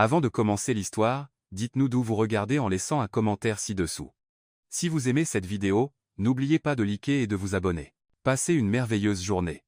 Avant de commencer l'histoire, dites-nous d'où vous regardez en laissant un commentaire ci-dessous. Si vous aimez cette vidéo, n'oubliez pas de liker et de vous abonner. Passez une merveilleuse journée.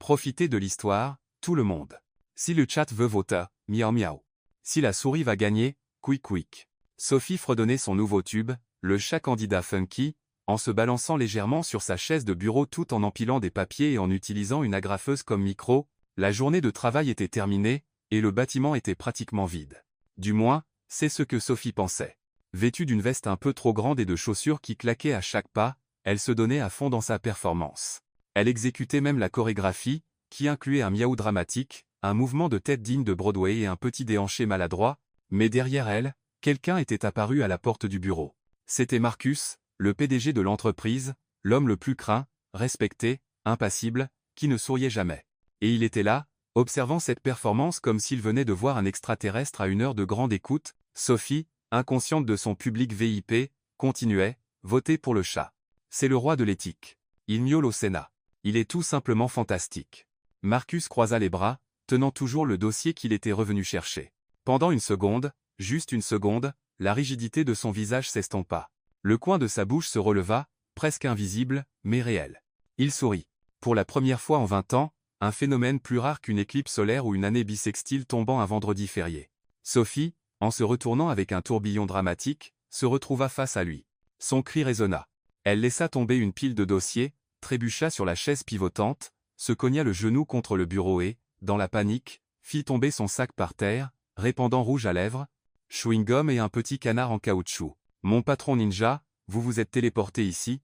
Profitez de l'histoire, tout le monde. Si le chat veut voter, miaou miaou. Si la souris va gagner, quick quick. Sophie fredonnait son nouveau tube, le chat candidat funky, en se balançant légèrement sur sa chaise de bureau tout en empilant des papiers et en utilisant une agrafeuse comme micro. La journée de travail était terminée, et le bâtiment était pratiquement vide. Du moins, c'est ce que Sophie pensait. Vêtue d'une veste un peu trop grande et de chaussures qui claquaient à chaque pas, elle se donnait à fond dans sa performance. Elle exécutait même la chorégraphie, qui incluait un miaou dramatique, un mouvement de tête digne de Broadway et un petit déhanché maladroit, mais derrière elle, quelqu'un était apparu à la porte du bureau. C'était Marcus, le PDG de l'entreprise, l'homme le plus craint, respecté, impassible, qui ne souriait jamais. Et il était là, observant cette performance comme s'il venait de voir un extraterrestre à une heure de grande écoute. Sophie, inconsciente de son public VIP, continuait, « Votez pour le chat. C'est le roi de l'éthique. Il miaule au Sénat. Il est tout simplement fantastique. » Marcus croisa les bras, tenant toujours le dossier qu'il était revenu chercher. Pendant une seconde, juste une seconde, la rigidité de son visage s'estompa. Le coin de sa bouche se releva, presque invisible, mais réel. Il sourit. Pour la première fois en 20 ans, un phénomène plus rare qu'une éclipse solaire ou une année bissextile tombant un vendredi férié. Sophie, en se retournant avec un tourbillon dramatique, se retrouva face à lui. Son cri résonna. Elle laissa tomber une pile de dossiers, trébucha sur la chaise pivotante, se cogna le genou contre le bureau et, dans la panique, fit tomber son sac par terre, répandant rouge à lèvres, chewing-gum et un petit canard en caoutchouc. « Mon patron ninja, vous vous êtes téléporté ici ?»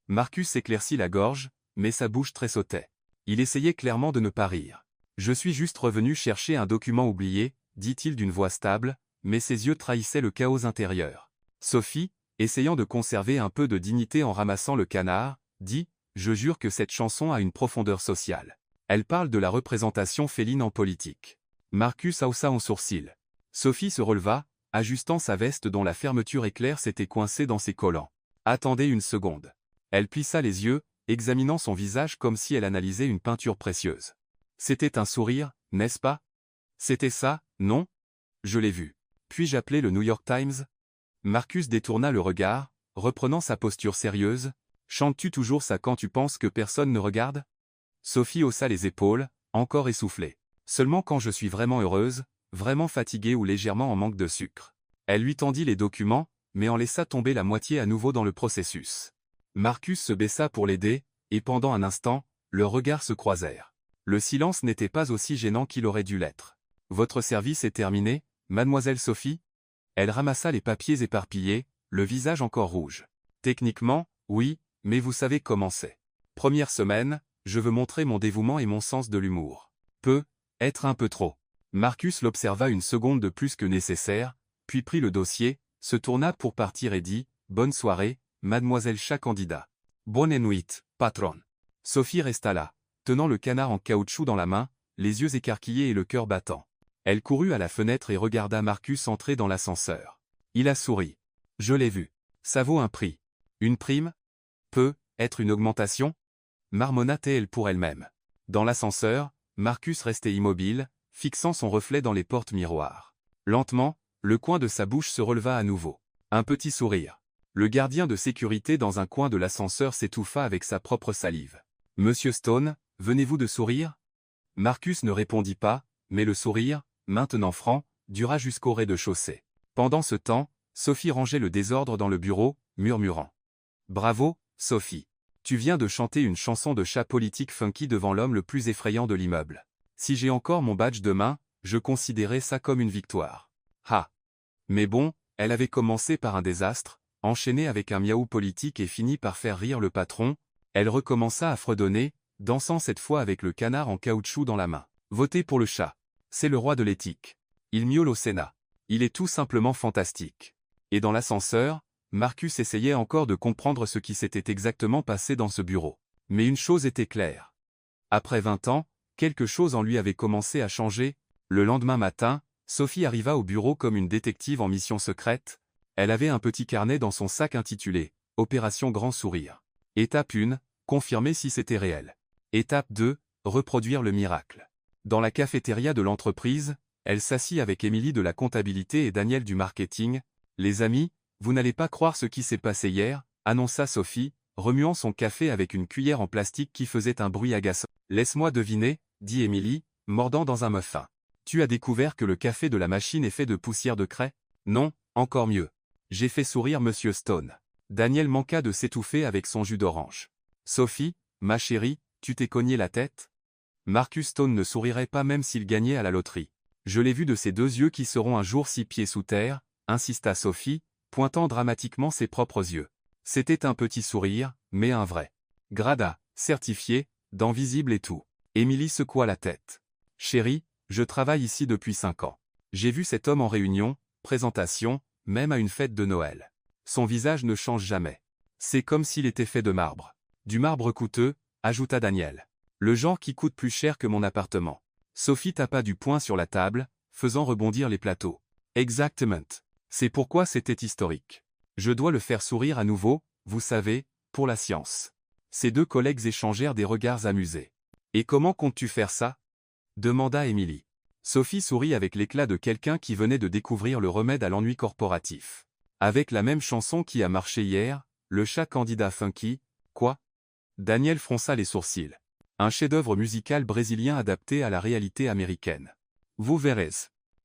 Marcus s'éclaircit la gorge, mais sa bouche tressautait. Il essayait clairement de ne pas rire. « Je suis juste revenu chercher un document oublié, » dit-il d'une voix stable, mais ses yeux trahissaient le chaos intérieur. Sophie, essayant de conserver un peu de dignité en ramassant le canard, dit « Je jure que cette chanson a une profondeur sociale. Elle parle de la représentation féline en politique. » Marcus haussa un sourcil. Sophie se releva, ajustant sa veste dont la fermeture éclair s'était coincée dans ses collants. « Attendez une seconde. » Elle plissa les yeux, examinant son visage comme si elle analysait une peinture précieuse. C'était un sourire, n'est-ce pas? C'était ça, non? Je l'ai vu. Puis-je appeler le New York Times? Marcus détourna le regard, reprenant sa posture sérieuse. Chantes-tu toujours ça quand tu penses que personne ne regarde? Sophie haussa les épaules, encore essoufflée. Seulement quand je suis vraiment heureuse, vraiment fatiguée ou légèrement en manque de sucre. Elle lui tendit les documents, mais en laissa tomber la moitié à nouveau dans le processus. Marcus se baissa pour l'aider, et pendant un instant, leurs regards se croisèrent. Le silence n'était pas aussi gênant qu'il aurait dû l'être. « Votre service est terminé, mademoiselle Sophie ?» Elle ramassa les papiers éparpillés, le visage encore rouge. « Techniquement, oui, mais vous savez comment c'est. Première semaine, je veux montrer mon dévouement et mon sens de l'humour. Être un peu trop. » Marcus l'observa une seconde de plus que nécessaire, puis prit le dossier, se tourna pour partir et dit « Bonne soirée, mademoiselle chat candidat. »« Bonne nuit, patron. » Sophie resta là, tenant le canard en caoutchouc dans la main, les yeux écarquillés et le cœur battant. Elle courut à la fenêtre et regarda Marcus entrer dans l'ascenseur. Il a souri. « Je l'ai vu. Ça vaut un prix. Une prime? Être une augmentation ?» marmonna-t-elle pour elle-même. Dans l'ascenseur, Marcus restait immobile, fixant son reflet dans les portes miroirs. Lentement, le coin de sa bouche se releva à nouveau. Un petit sourire. Le gardien de sécurité dans un coin de l'ascenseur s'étouffa avec sa propre salive. « Monsieur Stone, venez-vous de sourire ?» Marcus ne répondit pas, mais le sourire, maintenant franc, dura jusqu'au rez-de-chaussée. Pendant ce temps, Sophie rangeait le désordre dans le bureau, murmurant. « Bravo, Sophie. Tu viens de chanter une chanson de chat politique funky devant l'homme le plus effrayant de l'immeuble. Si j'ai encore mon badge demain, je considérais ça comme une victoire. Ha! Mais bon, elle avait commencé par un désastre, enchaîné avec un miaou politique et fini par faire rire le patron. Elle recommença à fredonner, dansant cette fois avec le canard en caoutchouc dans la main. Votez pour le chat. C'est le roi de l'éthique. Il miaule au Sénat. Il est tout simplement fantastique. » Et dans l'ascenseur, Marcus essayait encore de comprendre ce qui s'était exactement passé dans ce bureau. Mais une chose était claire. Après 20 ans, quelque chose en lui avait commencé à changer. Le lendemain matin, Sophie arriva au bureau comme une détective en mission secrète. Elle avait un petit carnet dans son sac intitulé « Opération Grand Sourire ». Étape 1, confirmer si c'était réel. Étape 2, reproduire le miracle. Dans la cafétéria de l'entreprise, Elle s'assit avec Emily de la comptabilité et Daniel du marketing. « Les amis, vous n'allez pas croire ce qui s'est passé hier », annonça Sophie, remuant son café avec une cuillère en plastique qui faisait un bruit agaçant. « Laisse-moi deviner », dit Emily, mordant dans un muffin. « Tu as découvert que le café de la machine est fait de poussière de craie ? Non, encore mieux. J'ai fait sourire Monsieur Stone. » Daniel manqua de s'étouffer avec son jus d'orange. « Sophie, ma chérie, tu t'es cogné la tête ? Marcus Stone ne sourirait pas même s'il gagnait à la loterie. Je l'ai vu de ses 2 yeux qui seront un jour 6 pieds sous terre, insista Sophie, pointant dramatiquement ses propres yeux. C'était un petit sourire, mais un vrai. Grada, certifié, dents visibles et tout. Émilie secoua la tête. Chérie, je travaille ici depuis 5 ans. J'ai vu cet homme en réunion, présentation, même à une fête de Noël. Son visage ne change jamais. C'est comme s'il était fait de marbre. Du marbre coûteux, ajouta Daniel. Le genre qui coûte plus cher que mon appartement. Sophie tapa du poing sur la table, faisant rebondir les plateaux. Exactement. C'est pourquoi c'était historique. Je dois le faire sourire à nouveau, vous savez, pour la science. Ses 2 collègues échangèrent des regards amusés. Et comment comptes-tu faire ça ? Demanda Émilie. Sophie sourit avec l'éclat de quelqu'un qui venait de découvrir le remède à l'ennui corporatif. Avec la même chanson qui a marché hier, le chat candidat funky, quoi ? Daniel fronça les sourcils. Un chef-d'œuvre musical brésilien adapté à la réalité américaine. Vous verrez.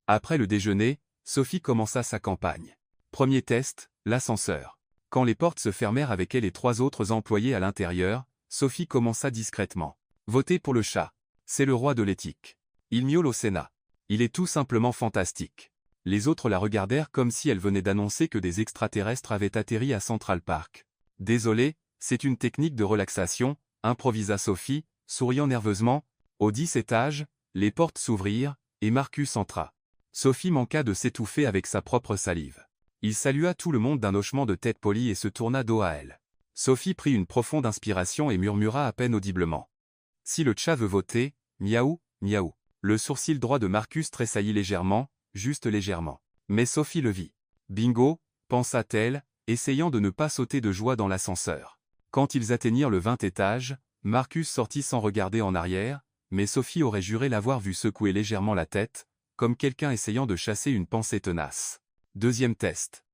Après le déjeuner, Sophie commença sa campagne. Premier test, l'ascenseur. Quand les portes se fermèrent avec elle et 3 autres employés à l'intérieur, Sophie commença discrètement. Votez pour le chat. C'est le roi de l'éthique. Il miaule au Sénat. Il est tout simplement fantastique. Les autres la regardèrent comme si elle venait d'annoncer que des extraterrestres avaient atterri à Central Park. Désolé, c'est une technique de relaxation, improvisa Sophie, souriant nerveusement. Au 10e étage, les portes s'ouvrirent, et Marcus entra. Sophie manqua de s'étouffer avec sa propre salive. Il salua tout le monde d'un hochement de tête poli et se tourna dos à elle. Sophie prit une profonde inspiration et murmura à peine audiblement. « Si le chat veut voter, miaou, miaou. » Le sourcil droit de Marcus tressaillit légèrement, juste légèrement. Mais Sophie le vit. Bingo, pensa-t-elle, essayant de ne pas sauter de joie dans l'ascenseur. Quand ils atteignirent le 20e étage, Marcus sortit sans regarder en arrière, mais Sophie aurait juré l'avoir vu secouer légèrement la tête, comme quelqu'un essayant de chasser une pensée tenace. 2e test.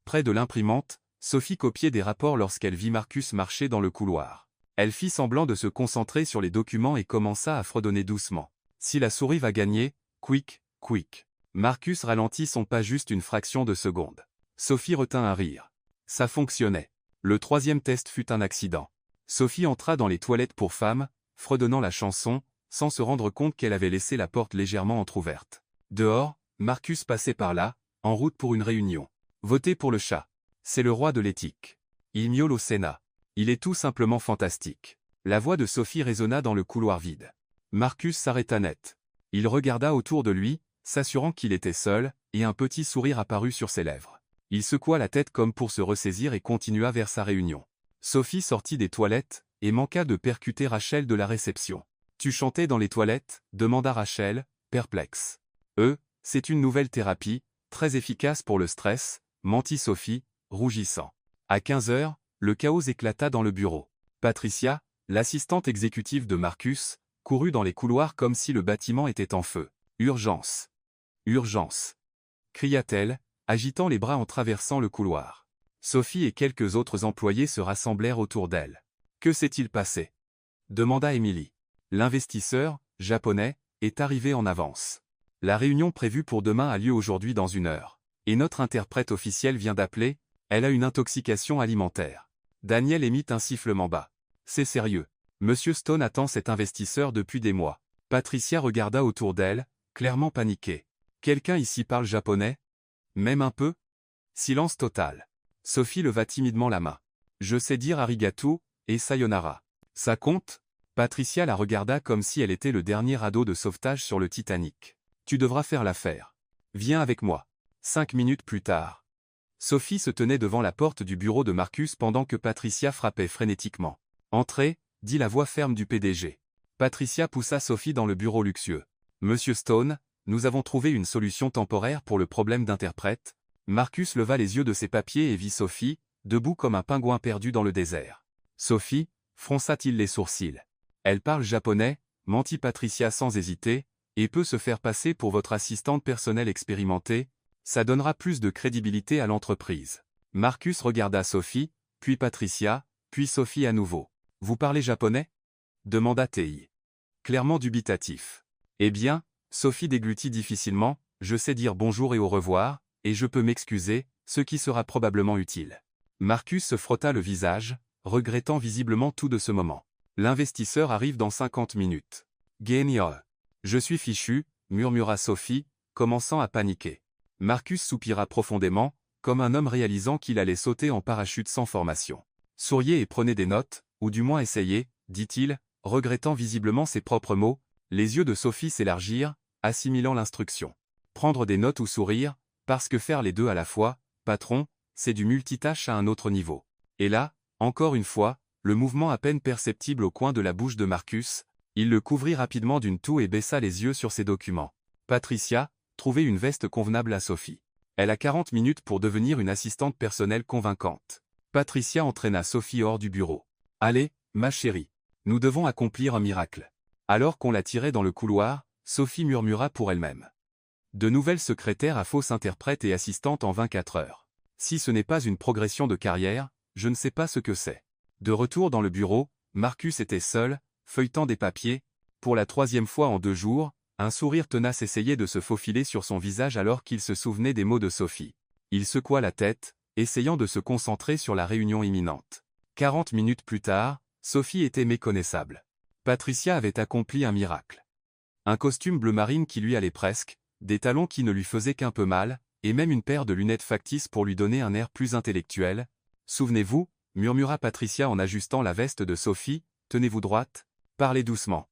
Près de l'imprimante, Sophie copiait des rapports lorsqu'elle vit Marcus marcher dans le couloir. Elle fit semblant de se concentrer sur les documents et commença à fredonner doucement. Si la souris va gagner, quick, quick. Marcus ralentit son pas juste une fraction de seconde. Sophie retint un rire. Ça fonctionnait. Le 3e test fut un accident. Sophie entra dans les toilettes pour femmes, fredonnant la chanson, sans se rendre compte qu'elle avait laissé la porte légèrement entr'ouverte. Dehors, Marcus passait par là, en route pour une réunion. Votez pour le chat. C'est le roi de l'éthique. Il miaule au Sénat. Il est tout simplement fantastique. La voix de Sophie résonna dans le couloir vide. Marcus s'arrêta net. Il regarda autour de lui, s'assurant qu'il était seul, et un petit sourire apparut sur ses lèvres. Il secoua la tête comme pour se ressaisir et continua vers sa réunion. Sophie sortit des toilettes, et manqua de percuter Rachel de la réception. « Tu chantais dans les toilettes ?» demanda Rachel, perplexe. « C'est une nouvelle thérapie, très efficace pour le stress », mentit Sophie, rougissant. À 15 heures, le chaos éclata dans le bureau. Patricia, l'assistante exécutive de Marcus, courut dans les couloirs comme si le bâtiment était en feu. « Urgence ! Urgence !» cria-t-elle, agitant les bras en traversant le couloir. Sophie et quelques autres employés se rassemblèrent autour d'elle. « Que s'est-il passé ?» demanda Émilie. L'investisseur, japonais, est arrivé en avance. La réunion prévue pour demain a lieu aujourd'hui dans 1 heure. Et notre interprète officiel vient d'appeler, elle a une intoxication alimentaire. Daniel émit un sifflement bas. C'est sérieux. Monsieur Stone attend cet investisseur depuis des mois. Patricia regarda autour d'elle, clairement paniquée. Quelqu'un ici parle japonais ? Même un peu ? Silence total. Sophie leva timidement la main. Je sais dire arigato, et sayonara. Ça compte ? Patricia la regarda comme si elle était le dernier radeau de sauvetage sur le Titanic. Tu devras faire l'affaire. Viens avec moi. 5 minutes plus tard. Sophie se tenait devant la porte du bureau de Marcus pendant que Patricia frappait frénétiquement. Entrez, dit la voix ferme du PDG. Patricia poussa Sophie dans le bureau luxueux. Monsieur Stone, nous avons trouvé une solution temporaire pour le problème d'interprète. Marcus leva les yeux de ses papiers et vit Sophie, debout comme un pingouin perdu dans le désert. Sophie, fronça-t-il les sourcils. Elle parle japonais, mentit Patricia sans hésiter. et peut se faire passer pour votre assistante personnelle expérimentée, ça donnera plus de crédibilité à l'entreprise. Marcus regarda Sophie, puis Patricia, puis Sophie à nouveau. Vous parlez japonais? Demanda Tei. Clairement dubitatif. Eh bien, Sophie déglutit difficilement, je sais dire bonjour et au revoir, et je peux m'excuser, ce qui sera probablement utile. Marcus se frotta le visage, regrettant visiblement tout de ce moment. L'investisseur arrive dans 50 minutes. Genio. Je suis fichu, murmura Sophie, commençant à paniquer. Marcus soupira profondément, comme un homme réalisant qu'il allait sauter en parachute sans formation. Souriez et prenez des notes, ou du moins essayez, dit-il, regrettant visiblement ses propres mots. Les yeux de Sophie s'élargirent, assimilant l'instruction. Prendre des notes ou sourire, parce que faire les deux à la fois, patron, c'est du multitâche à un autre niveau. Et là, encore une fois, le mouvement à peine perceptible au coin de la bouche de Marcus, il le couvrit rapidement d'une toux et baissa les yeux sur ses documents. Patricia, trouvez une veste convenable à Sophie. Elle a 40 minutes pour devenir une assistante personnelle convaincante. Patricia entraîna Sophie hors du bureau. Allez, ma chérie. Nous devons accomplir un miracle. Alors qu'on la tirait dans le couloir, Sophie murmura pour elle-même. De nouvelles secrétaires à fausse interprète et assistante en 24 heures. Si ce n'est pas une progression de carrière, je ne sais pas ce que c'est. De retour dans le bureau, Marcus était seul, feuilletant des papiers. Pour la 3e fois en 2 jours, un sourire tenace essayait de se faufiler sur son visage alors qu'il se souvenait des mots de Sophie. Il secoua la tête, essayant de se concentrer sur la réunion imminente. 40 minutes plus tard, Sophie était méconnaissable. Patricia avait accompli un miracle. Un costume bleu marine qui lui allait presque, des talons qui ne lui faisaient qu'un peu mal, et même une paire de lunettes factices pour lui donner un air plus intellectuel. Souvenez-vous, murmura Patricia en ajustant la veste de Sophie, tenez-vous droite, parlez doucement.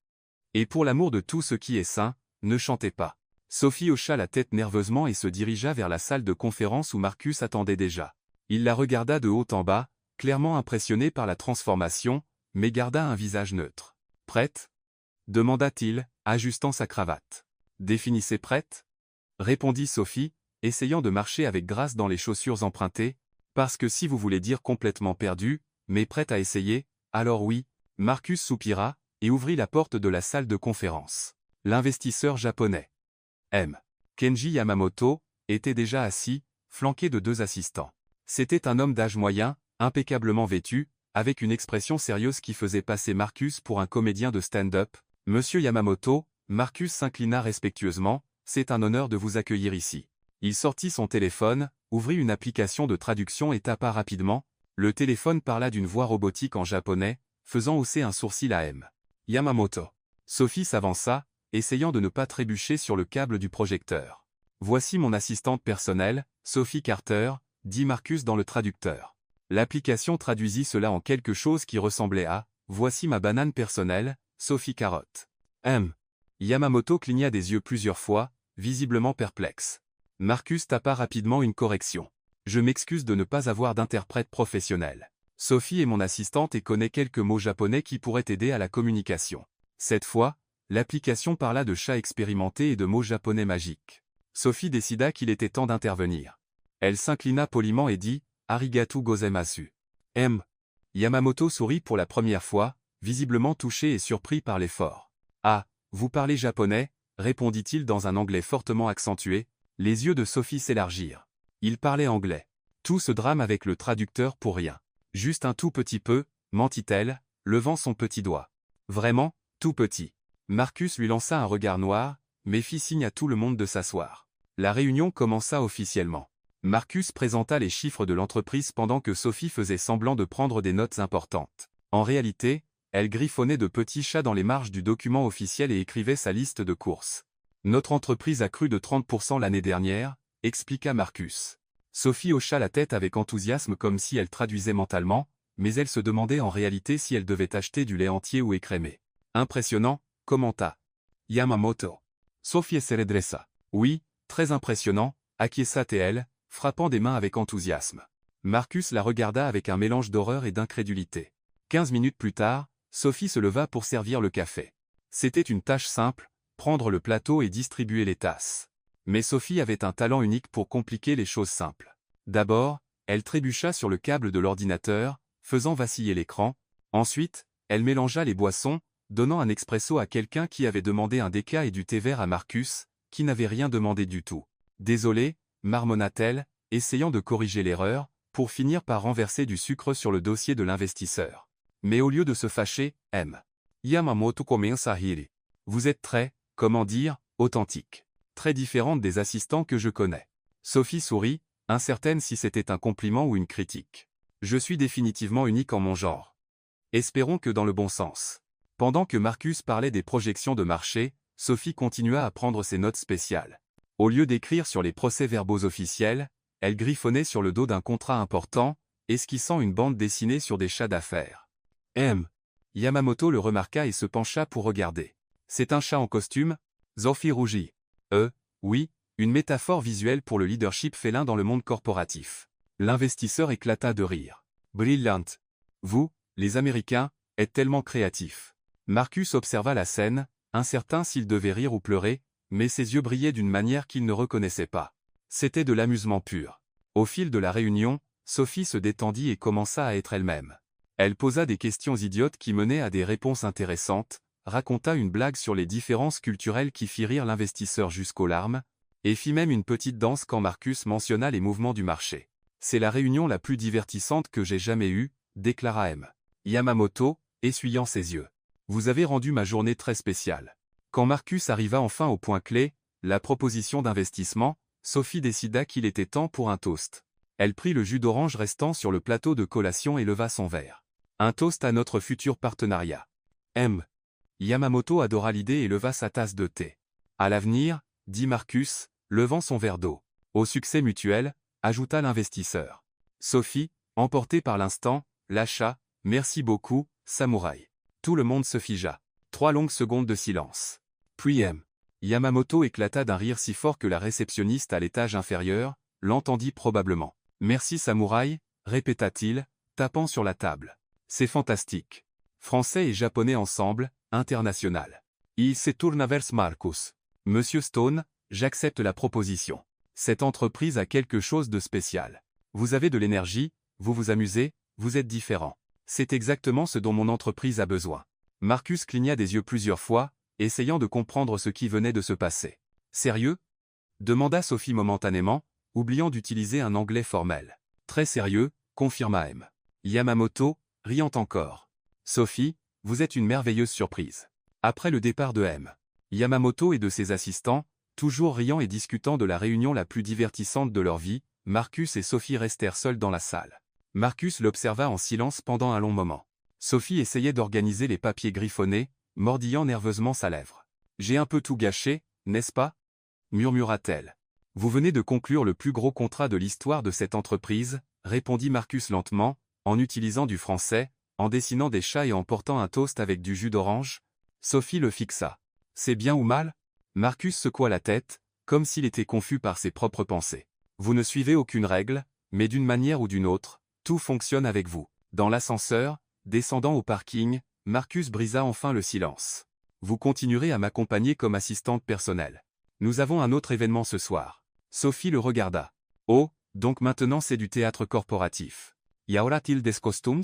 Et pour l'amour de tout ce qui est sain, ne chantez pas. Sophie hocha la tête nerveusement et se dirigea vers la salle de conférence où Marcus attendait déjà. Il la regarda de haut en bas, clairement impressionné par la transformation, mais garda un visage neutre. Prête? Demanda-t-il, ajustant sa cravate. Définissez prête? Répondit Sophie, essayant de marcher avec grâce dans les chaussures empruntées, parce que si vous voulez dire complètement perdu, mais prête à essayer, alors oui. Marcus soupira, et ouvrit la porte de la salle de conférence. L'investisseur japonais. M. Kenji Yamamoto, était déjà assis, flanqué de 2 assistants. C'était un homme d'âge moyen, impeccablement vêtu, avec une expression sérieuse qui faisait passer Marcus pour un comédien de stand-up. Monsieur Yamamoto, Marcus s'inclina respectueusement, c'est un honneur de vous accueillir ici. Il sortit son téléphone, ouvrit une application de traduction et tapa rapidement. Le téléphone parla d'une voix robotique en japonais, faisant hausser un sourcil à M. Yamamoto. Sophie s'avança, essayant de ne pas trébucher sur le câble du projecteur. Voici mon assistante personnelle, Sophie Carter, dit Marcus dans le traducteur. L'application traduisit cela en quelque chose qui ressemblait à « Voici ma banane personnelle, Sophie Carotte ». M. Yamamoto cligna des yeux plusieurs fois, visiblement perplexe. Marcus tapa rapidement une correction. Je m'excuse de ne pas avoir d'interprète professionnel. Sophie est mon assistante et connaît quelques mots japonais qui pourraient aider à la communication. Cette fois, l'application parla de chats expérimentés et de mots japonais magiques. Sophie décida qu'il était temps d'intervenir. Elle s'inclina poliment et dit « Arigatou gozaimasu ». M. Yamamoto sourit pour la première fois, visiblement touché et surpris par l'effort. « Ah, vous parlez japonais ?» répondit-il dans un anglais fortement accentué. Les yeux de Sophie s'élargirent. Il parlait anglais. Tout ce drame avec le traducteur pour rien. Juste un tout petit peu, mentit-elle, levant son petit doigt. Vraiment, tout petit. Marcus lui lança un regard noir, mais fit signe à tout le monde de s'asseoir. La réunion commença officiellement. Marcus présenta les chiffres de l'entreprise pendant que Sophie faisait semblant de prendre des notes importantes. En réalité, elle griffonnait de petits chats dans les marges du document officiel et écrivait sa liste de courses. Notre entreprise a cru de 30% l'année dernière, expliqua Marcus. Sophie hocha la tête avec enthousiasme comme si elle traduisait mentalement, mais elle se demandait en réalité si elle devait acheter du lait entier ou écrémé. Impressionnant, commenta Yamamoto. Sophie se redressa. Oui, très impressionnant, acquiesça-t-elle, frappant des mains avec enthousiasme. Marcus la regarda avec un mélange d'horreur et d'incrédulité. 15 minutes plus tard, Sophie se leva pour servir le café. C'était une tâche simple, prendre le plateau et distribuer les tasses. Mais Sophie avait un talent unique pour compliquer les choses simples. D'abord, elle trébucha sur le câble de l'ordinateur, faisant vaciller l'écran. Ensuite, elle mélangea les boissons, donnant un expresso à quelqu'un qui avait demandé un déca et du thé vert à Marcus, qui n'avait rien demandé du tout. Désolé, marmonna-t-elle, essayant de corriger l'erreur, pour finir par renverser du sucre sur le dossier de l'investisseur. Mais au lieu de se fâcher, M. Yamamoto commence à rire. Vous êtes très, comment dire, authentique. Très différente des assistants que je connais. Sophie sourit, incertaine si c'était un compliment ou une critique. Je suis définitivement unique en mon genre. Espérons que dans le bon sens. Pendant que Marcus parlait des projections de marché, Sophie continua à prendre ses notes spéciales. Au lieu d'écrire sur les procès-verbaux officiels, elle griffonnait sur le dos d'un contrat important, esquissant une bande dessinée sur des chats d'affaires. Yamamoto le remarqua et se pencha pour regarder. C'est un chat en costume? Sophie rougit. Oui, une métaphore visuelle pour le leadership félin dans le monde corporatif. L'investisseur éclata de rire. Brilliant. Vous, les Américains, êtes tellement créatifs. Marcus observa la scène, incertain s'il devait rire ou pleurer, mais ses yeux brillaient d'une manière qu'il ne reconnaissait pas. C'était de l'amusement pur. Au fil de la réunion, Sophie se détendit et commença à être elle-même. Elle posa des questions idiotes qui menaient à des réponses intéressantes, raconta une blague sur les différences culturelles qui fit rire l'investisseur jusqu'aux larmes, et fit même une petite danse quand Marcus mentionna les mouvements du marché. C'est la réunion la plus divertissante que j'ai jamais eue, déclara M. Yamamoto, essuyant ses yeux. Vous avez rendu ma journée très spéciale. Quand Marcus arriva enfin au point clé, la proposition d'investissement, Sophie décida qu'il était temps pour un toast. Elle prit le jus d'orange restant sur le plateau de collation et leva son verre. Un toast à notre futur partenariat. M. Yamamoto adora l'idée et leva sa tasse de thé. À l'avenir, dit Marcus, levant son verre d'eau. Au succès mutuel, ajouta l'investisseur. Sophie, emportée par l'instant, lâcha, merci beaucoup, samouraï. Tout le monde se figea. 3 longues secondes de silence. Puis M. Yamamoto éclata d'un rire si fort que la réceptionniste à l'étage inférieur l'entendit probablement. Merci samouraï, répéta-t-il, tapant sur la table. C'est fantastique. Français et japonais ensemble, international. Il se tourna vers Marcus. Monsieur Stone, j'accepte la proposition. Cette entreprise a quelque chose de spécial. Vous avez de l'énergie, vous vous amusez, vous êtes différent. C'est exactement ce dont mon entreprise a besoin. Marcus cligna des yeux plusieurs fois, essayant de comprendre ce qui venait de se passer. Sérieux? Demanda Sophie momentanément, oubliant d'utiliser un anglais formel. Très sérieux, confirma M. Yamamoto, riant encore. Sophie, vous êtes une merveilleuse surprise. Après le départ de M. Yamamoto et de ses assistants, toujours riant et discutant de la réunion la plus divertissante de leur vie, Marcus et Sophie restèrent seuls dans la salle. Marcus l'observa en silence pendant un long moment. Sophie essayait d'organiser les papiers griffonnés, mordillant nerveusement sa lèvre. J'ai un peu tout gâché, n'est-ce pas? Murmura-t-elle. Vous venez de conclure le plus gros contrat de l'histoire de cette entreprise, répondit Marcus lentement, en utilisant du français, en dessinant des chats et en portant un toast avec du jus d'orange. Sophie le fixa. C'est bien ou mal? Marcus secoua la tête, comme s'il était confus par ses propres pensées. Vous ne suivez aucune règle, mais d'une manière ou d'une autre, tout fonctionne avec vous. Dans l'ascenseur, descendant au parking, Marcus brisa enfin le silence. Vous continuerez à m'accompagner comme assistante personnelle. Nous avons un autre événement ce soir. Sophie le regarda. Oh, donc maintenant c'est du théâtre corporatif. Y aura-t-il des costumes?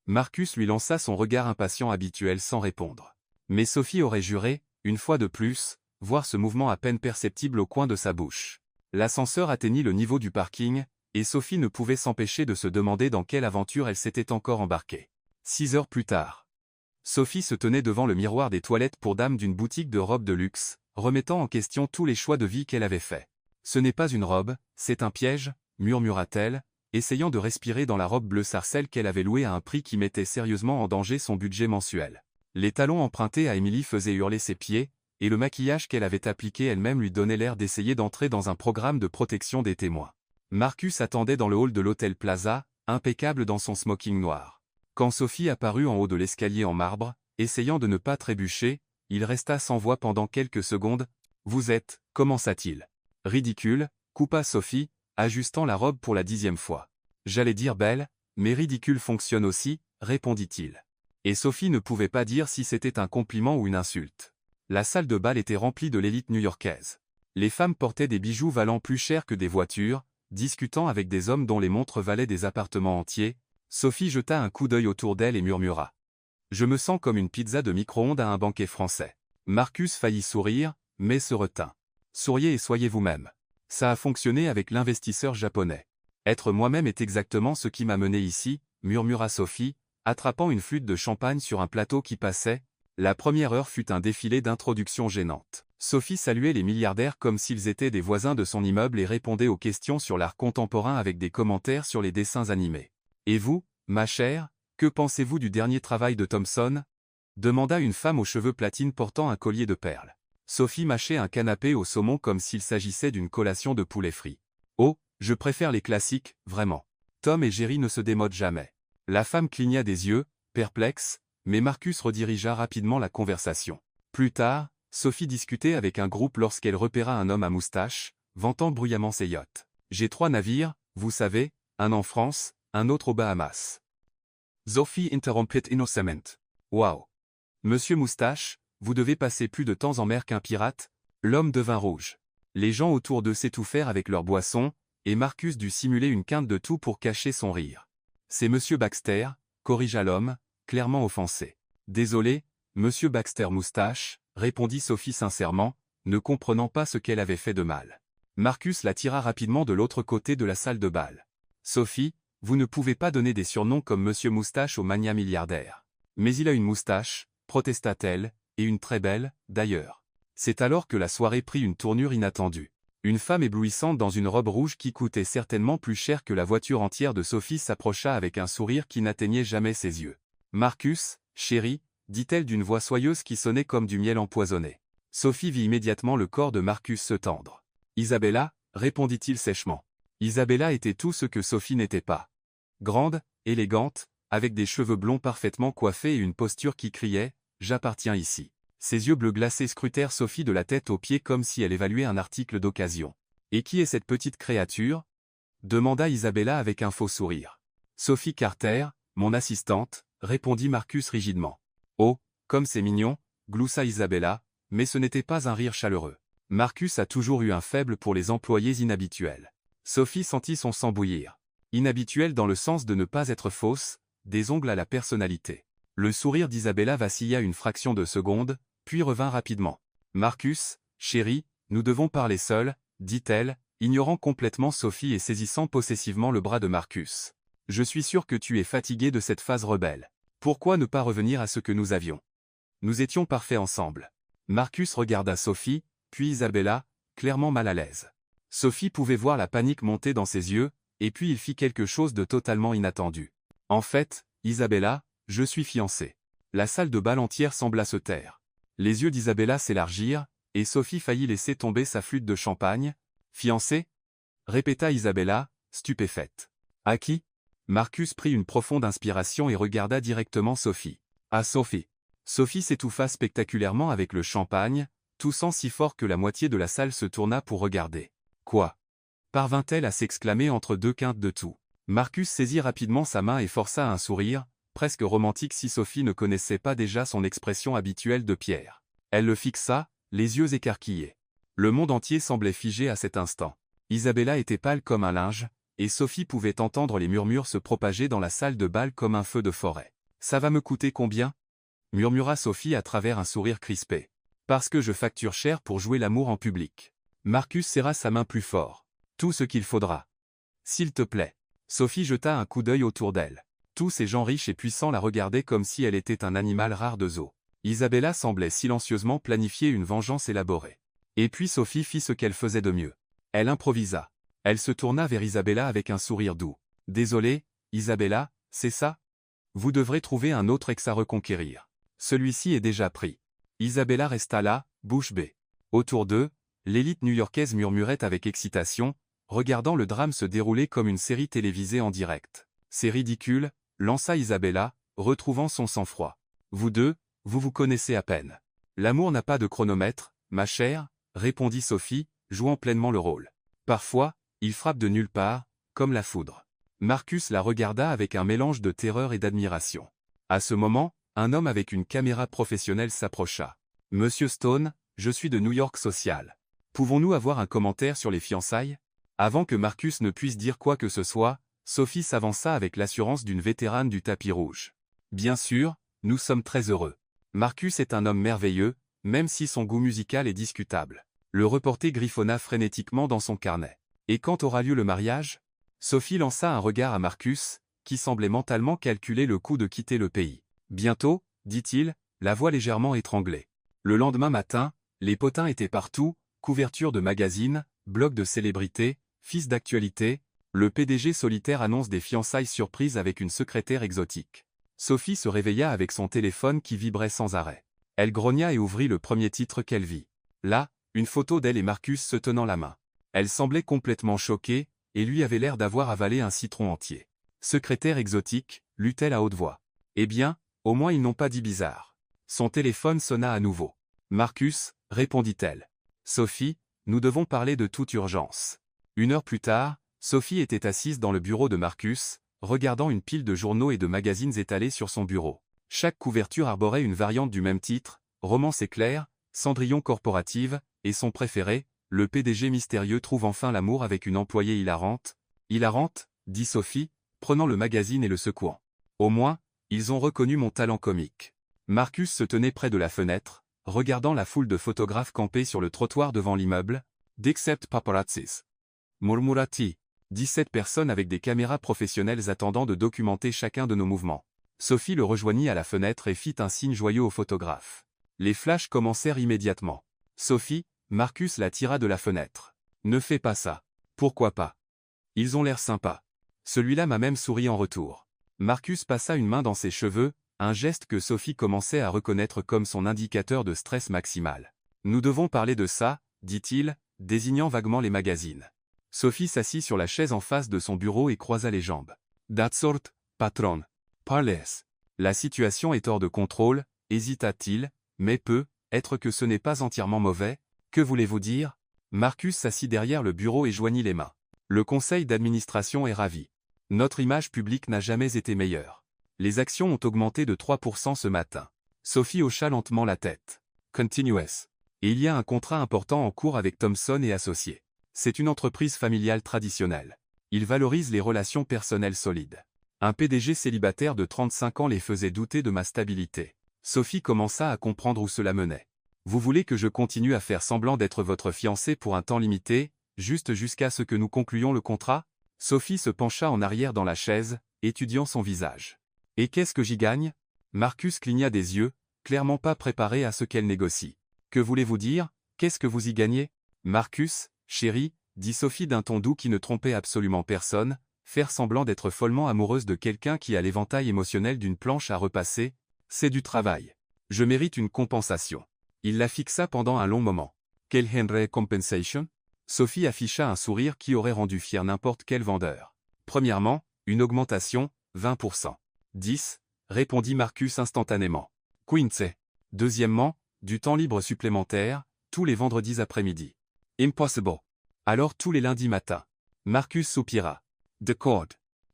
Marcus lui lança son regard impatient habituel sans répondre. Mais Sophie aurait juré, une fois de plus, voir ce mouvement à peine perceptible au coin de sa bouche. L'ascenseur atteignit le niveau du parking, et Sophie ne pouvait s'empêcher de se demander dans quelle aventure elle s'était encore embarquée. 6 heures plus tard. Sophie se tenait devant le miroir des toilettes pour dames d'une boutique de robes de luxe, remettant en question tous les choix de vie qu'elle avait faits. Ce n'est pas une robe, c'est un piège, murmura-t-elle, essayant de respirer dans la robe bleu sarcelle qu'elle avait louée à un prix qui mettait sérieusement en danger son budget mensuel. Les talons empruntés à Emily faisaient hurler ses pieds, et le maquillage qu'elle avait appliqué elle-même lui donnait l'air d'essayer d'entrer dans un programme de protection des témoins. Marcus attendait dans le hall de l'hôtel Plaza, impeccable dans son smoking noir. Quand Sophie apparut en haut de l'escalier en marbre, essayant de ne pas trébucher, il resta sans voix pendant quelques secondes. « Vous êtes, commença-t-il. « Ridicule, » coupa Sophie, ajustant la robe pour la 10e fois. « J'allais dire belle, mais ridicule fonctionne aussi, » répondit-il. Et Sophie ne pouvait pas dire si c'était un compliment ou une insulte. La salle de bal était remplie de l'élite new-yorkaise. Les femmes portaient des bijoux valant plus cher que des voitures, discutant avec des hommes dont les montres valaient des appartements entiers. Sophie jeta un coup d'œil autour d'elle et murmura. « Je me sens comme une pizza de micro-ondes à un banquet français. Marcus faillit sourire, mais se retint. Souriez et soyez vous-même. Ça a fonctionné avec l'investisseur japonais. Être moi-même est exactement ce qui m'a mené ici, murmura Sophie, attrapant une flûte de champagne sur un plateau qui passait. La première heure fut un défilé d'introductions gênantes. Sophie saluait les milliardaires comme s'ils étaient des voisins de son immeuble et répondait aux questions sur l'art contemporain avec des commentaires sur les dessins animés. Et vous, ma chère, que pensez-vous du dernier travail de Thomson ? Demanda une femme aux cheveux platine portant un collier de perles. Sophie mâchait un canapé au saumon comme s'il s'agissait d'une collation de poulet frit. Oh, je préfère les classiques, vraiment. Tom et Jerry ne se démodent jamais. La femme cligna des yeux, perplexe, mais Marcus redirigea rapidement la conversation. Plus tard, Sophie discutait avec un groupe lorsqu'elle repéra un homme à moustache, vantant bruyamment ses yachts. J'ai 3 navires, vous savez, un en France, un autre aux Bahamas. Sophie interrompit innocemment. Waouh. Monsieur Moustache, vous devez passer plus de temps en mer qu'un pirate. L'homme devint rouge. Les gens autour d'eux s'étouffèrent avec leur boisson, et Marcus dut simuler une quinte de tout pour cacher son rire. C'est Monsieur Baxter, corrigea l'homme, clairement offensé. Désolé, Monsieur Baxter Moustache, répondit Sophie sincèrement, ne comprenant pas ce qu'elle avait fait de mal. Marcus la tira rapidement de l'autre côté de la salle de bal. Sophie, vous ne pouvez pas donner des surnoms comme Monsieur Moustache au mania milliardaire. Mais il a une moustache, protesta-t-elle, et une très belle, d'ailleurs. C'est alors que la soirée prit une tournure inattendue. Une femme éblouissante dans une robe rouge qui coûtait certainement plus cher que la voiture entière de Sophie s'approcha avec un sourire qui n'atteignait jamais ses yeux. Marcus, chéri, dit-elle d'une voix soyeuse qui sonnait comme du miel empoisonné. Sophie vit immédiatement le corps de Marcus se tendre. Isabella, répondit-il sèchement. Isabella était tout ce que Sophie n'était pas. Grande, élégante, avec des cheveux blonds parfaitement coiffés et une posture qui criait « J'appartiens ici ». Ses yeux bleus glacés scrutèrent Sophie de la tête aux pieds comme si elle évaluait un article d'occasion. « Et qui est cette petite créature » demanda Isabella avec un faux sourire. « Sophie Carter, mon assistante », répondit Marcus rigidement. « Oh, comme c'est mignon », gloussa Isabella, mais ce n'était pas un rire chaleureux. Marcus a toujours eu un faible pour les employés inhabituels. Sophie sentit son sang bouillir. Inhabituel dans le sens de ne pas être fausse, des ongles à la personnalité. Le sourire d'Isabella vacilla une fraction de seconde, puis revint rapidement. « Marcus, chéri, nous devons parler seuls, dit-elle, ignorant complètement Sophie et saisissant possessivement le bras de Marcus. « Je suis sûr que tu es fatigué de cette phase rebelle. Pourquoi ne pas revenir à ce que nous avions? Nous étions parfaits ensemble. » Marcus regarda Sophie, puis Isabella, clairement mal à l'aise. Sophie pouvait voir la panique monter dans ses yeux, et puis il fit quelque chose de totalement inattendu. « En fait, Isabella, je suis fiancé. » La salle de bal entière sembla se taire. Les yeux d'Isabella s'élargirent, et Sophie faillit laisser tomber sa flûte de champagne. « Fiancé » répéta Isabella, stupéfaite. « À qui » Marcus prit une profonde inspiration et regarda directement Sophie. « À Sophie. » Sophie s'étouffa spectaculairement avec le champagne, toussant si fort que la moitié de la salle se tourna pour regarder. « Quoi » parvint-elle à s'exclamer entre deux quintes de tout. Marcus saisit rapidement sa main et força un sourire, presque romantique si Sophie ne connaissait pas déjà son expression habituelle de pierre. Elle le fixa, les yeux écarquillés. Le monde entier semblait figé à cet instant. Isabella était pâle comme un linge, et Sophie pouvait entendre les murmures se propager dans la salle de bal comme un feu de forêt. « Ça va me coûter combien » murmura Sophie à travers un sourire crispé. « Parce que je facture cher pour jouer l'amour en public. » Marcus serra sa main plus fort. « Tout ce qu'il faudra. »« S'il te plaît. » Sophie jeta un coup d'œil autour d'elle. Tous ces gens riches et puissants la regardaient comme si elle était un animal rare de zoo. Isabella semblait silencieusement planifier une vengeance élaborée. Et puis Sophie fit ce qu'elle faisait de mieux. Elle improvisa. Elle se tourna vers Isabella avec un sourire doux. « Désolée, Isabella, c'est ça ? Vous devrez trouver un autre ex à reconquérir. Celui-ci est déjà pris. » Isabella resta là, bouche bée. Autour d'eux, l'élite new-yorkaise murmurait avec excitation, regardant le drame se dérouler comme une série télévisée en direct. « C'est ridicule, » lança Isabella, retrouvant son sang-froid. « Vous deux, vous vous connaissez à peine. »« L'amour n'a pas de chronomètre, ma chère, » répondit Sophie, jouant pleinement le rôle. « Parfois, il frappe de nulle part, comme la foudre. » Marcus la regarda avec un mélange de terreur et d'admiration. À ce moment, un homme avec une caméra professionnelle s'approcha. « Monsieur Stone, je suis de New York Social. Pouvons-nous avoir un commentaire sur les fiançailles ?» Avant que Marcus ne puisse dire quoi que ce soit, Sophie s'avança avec l'assurance d'une vétérane du tapis rouge. « Bien sûr, Nous sommes très heureux. Marcus est un homme merveilleux, même si son goût musical est discutable. Le reporter griffonna frénétiquement dans son carnet. Et quand aura lieu le mariage? Sophie lança un regard à Marcus, qui semblait mentalement calculer le coût de quitter le pays. Bientôt, dit-il, la voix légèrement étranglée. Le lendemain matin, les potins étaient partout, couvertures de magazines, blogs de célébrités, fils d'actualité. Le PDG solitaire annonce des fiançailles surprises avec une secrétaire exotique. Sophie se réveilla avec son téléphone qui vibrait sans arrêt. Elle grogna et ouvrit le premier titre qu'elle vit. Là, une photo d'elle et Marcus se tenant la main. Elle semblait complètement choquée, et lui avait l'air d'avoir avalé un citron entier. Secrétaire exotique, lut-elle à haute voix. Eh bien, au moins ils n'ont pas dit bizarre. Son téléphone sonna à nouveau. Marcus, répondit-elle. Sophie, nous devons parler de toute urgence. 1 heure plus tard, Sophie était assise dans le bureau de Marcus, regardant une pile de journaux et de magazines étalés sur son bureau. Chaque couverture arborait une variante du même titre, Romance éclair, Cendrillon corporative, et son préféré, le PDG mystérieux trouve enfin l'amour avec une employée hilarante. Hilarante, dit Sophie, prenant le magazine et le secouant. Au moins, ils ont reconnu mon talent comique. Marcus se tenait près de la fenêtre, regardant la foule de photographes campés sur le trottoir devant l'immeuble. D'except paparazzis. Murmura-t-il. 17 personnes avec des caméras professionnelles attendant de documenter chacun de nos mouvements. Sophie le rejoignit à la fenêtre et fit un signe joyeux au photographe. Les flashs commencèrent immédiatement. Sophie, Marcus la tira de la fenêtre. Ne fais pas ça. Pourquoi pas? Ils ont l'air sympas. Celui-là m'a même souri en retour. Marcus passa une main dans ses cheveux, un geste que Sophie commençait à reconnaître comme son indicateur de stress maximal. Nous devons parler de ça, dit-il, désignant vaguement les magazines. Sophie s'assit sur la chaise en face de son bureau et croisa les jambes. That sort, patron. Parlez. La situation est hors de contrôle, hésita-t-il, mais être que ce n'est pas entièrement mauvais. Que voulez-vous dire? Marcus s'assit derrière le bureau et joignit les mains. Le conseil d'administration est ravi. Notre image publique n'a jamais été meilleure. Les actions ont augmenté de 3% ce matin. Sophie hocha lentement la tête. Continuez. Et il y a un contrat important en cours avec Thomson et Associés. C'est une entreprise familiale traditionnelle. Il valorise les relations personnelles solides. Un PDG célibataire de 35 ans les faisait douter de ma stabilité. Sophie commença à comprendre où cela menait. Vous voulez que je continue à faire semblant d'être votre fiancé pour un temps limité, juste jusqu'à ce que nous concluions le contrat? Sophie se pencha en arrière dans la chaise, étudiant son visage. Et qu'est-ce que j'y gagne? Marcus cligna des yeux, clairement pas préparé à ce qu'elle négocie. Que voulez-vous dire? Qu'est-ce que vous y gagnez? Marcus, chérie, dit Sophie d'un ton doux qui ne trompait absolument personne, faire semblant d'être follement amoureuse de quelqu'un qui a l'éventail émotionnel d'une planche à repasser, c'est du travail. Je mérite une compensation. Il la fixa pendant un long moment. Quelle Henry compensation? Sophie afficha un sourire qui aurait rendu fier n'importe quel vendeur. Premièrement, une augmentation, 20%. 10, répondit Marcus instantanément. Quince. Deuxièmement, du temps libre supplémentaire, tous les vendredis après-midi. Impossible. Alors tous les lundis matins. Marcus soupira. D'accord.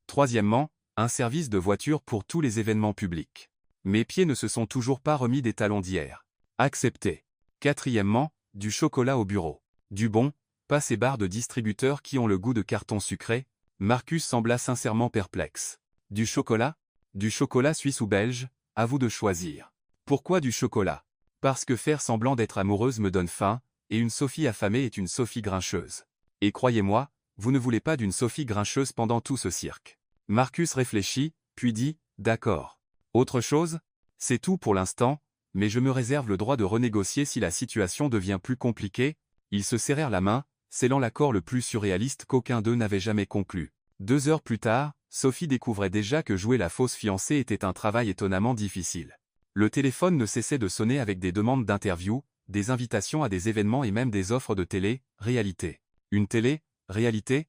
Troisièmement, un service de voiture pour tous les événements publics. Mes pieds ne se sont toujours pas remis des talons d'hier. Accepté. Quatrièmement, du chocolat au bureau. Du bon, pas ces barres de distributeurs qui ont le goût de carton sucré. Marcus sembla sincèrement perplexe. Du chocolat? Du chocolat suisse ou belge, à vous de choisir. Pourquoi du chocolat? Parce que faire semblant d'être amoureuse me donne faim, et une Sophie affamée est une Sophie grincheuse. Et croyez-moi, vous ne voulez pas d'une Sophie grincheuse pendant tout ce cirque. Marcus réfléchit, puis dit, d'accord. Autre chose? C'est tout pour l'instant, mais je me réserve le droit de renégocier si la situation devient plus compliquée. Ils se serrèrent la main, scellant l'accord le plus surréaliste qu'aucun d'eux n'avait jamais conclu. 2 heures plus tard, Sophie découvrait déjà que jouer la fausse fiancée était un travail étonnamment difficile. Le téléphone ne cessait de sonner avec des demandes d'interview, des invitations à des événements et même des offres de télé-réalité. Une télé-réalité?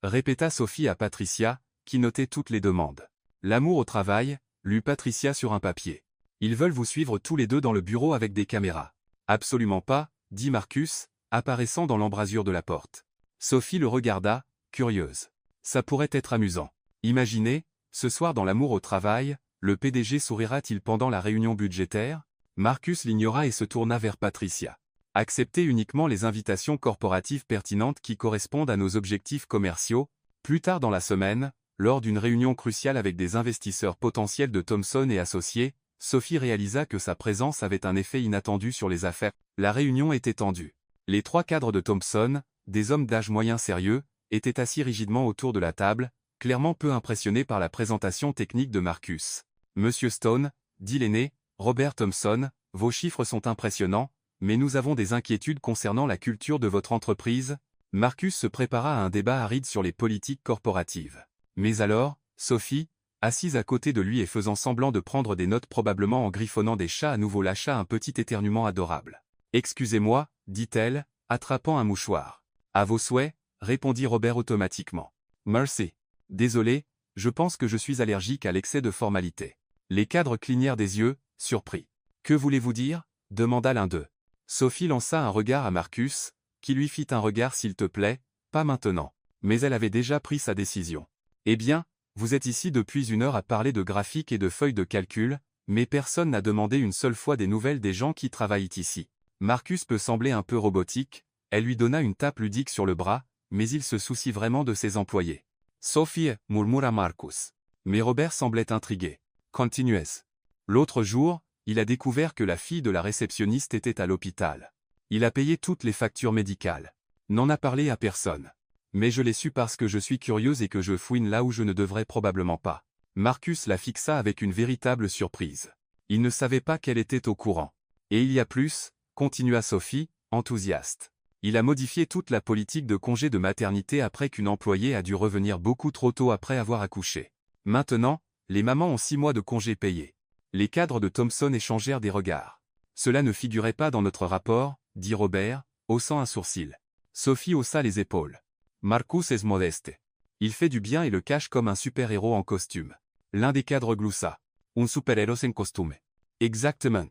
Répéta Sophie à Patricia, qui notait toutes les demandes. L'amour au travail, lut Patricia sur un papier. Ils veulent vous suivre tous les deux dans le bureau avec des caméras. Absolument pas, dit Marcus, apparaissant dans l'embrasure de la porte. Sophie le regarda, curieuse. Ça pourrait être amusant. Imaginez, ce soir dans l'amour au travail, le PDG sourira-t-il pendant la réunion budgétaire? Marcus l'ignora et se tourna vers Patricia. Acceptez uniquement les invitations corporatives pertinentes qui correspondent à nos objectifs commerciaux. Plus tard dans la semaine, lors d'une réunion cruciale avec des investisseurs potentiels de Thomson et Associés, Sophie réalisa que sa présence avait un effet inattendu sur les affaires. La réunion était tendue. Les 3 cadres de Thompson, des hommes d'âge moyen sérieux, étaient assis rigidement autour de la table, clairement peu impressionnés par la présentation technique de Marcus. « Monsieur Stone, dit l'aîné, Robert Thompson, vos chiffres sont impressionnants, mais nous avons des inquiétudes concernant la culture de votre entreprise. » Marcus se prépara à un débat aride sur les politiques corporatives. Mais alors, Sophie, assise à côté de lui et faisant semblant de prendre des notes probablement en griffonnant des chats à nouveau lâcha un petit éternuement adorable. « Excusez-moi, dit-elle, attrapant un mouchoir. « À vos souhaits, répondit Robert automatiquement. « Merci. Désolé, je pense que je suis allergique à l'excès de formalité. » Les cadres clignèrent des yeux, surpris. « Que voulez-vous dire » demanda l'un d'eux. Sophie lança un regard à Marcus, qui lui fit un regard s'il te plaît, pas maintenant. Mais elle avait déjà pris sa décision. « Eh bien, vous êtes ici depuis 1 heure à parler de graphiques et de feuilles de calcul, mais personne n'a demandé une seule fois des nouvelles des gens qui travaillent ici. » Marcus peut sembler un peu robotique, elle lui donna une tape ludique sur le bras, mais il se soucie vraiment de ses employés. « Sophie, murmura Marcus. Mais Robert semblait intrigué. « Continuez. » L'autre jour, il a découvert que la fille de la réceptionniste était à l'hôpital. Il a payé toutes les factures médicales. N'en a parlé à personne. Mais je l'ai su parce que je suis curieuse et que je fouine là où je ne devrais probablement pas. Marcus la fixa avec une véritable surprise. Il ne savait pas qu'elle était au courant. Et il y a plus, continua Sophie, enthousiaste. Il a modifié toute la politique de congé de maternité après qu'une employée a dû revenir beaucoup trop tôt après avoir accouché. Maintenant, les mamans ont 6 mois de congé payé. Les cadres de Thompson échangèrent des regards. Cela ne figurait pas dans notre rapport, dit Robert, haussant un sourcil. Sophie haussa les épaules. Marcus est modeste. Il fait du bien et le cache comme un super-héros en costume. L'un des cadres gloussa. Un superhéros en costume. Exactement.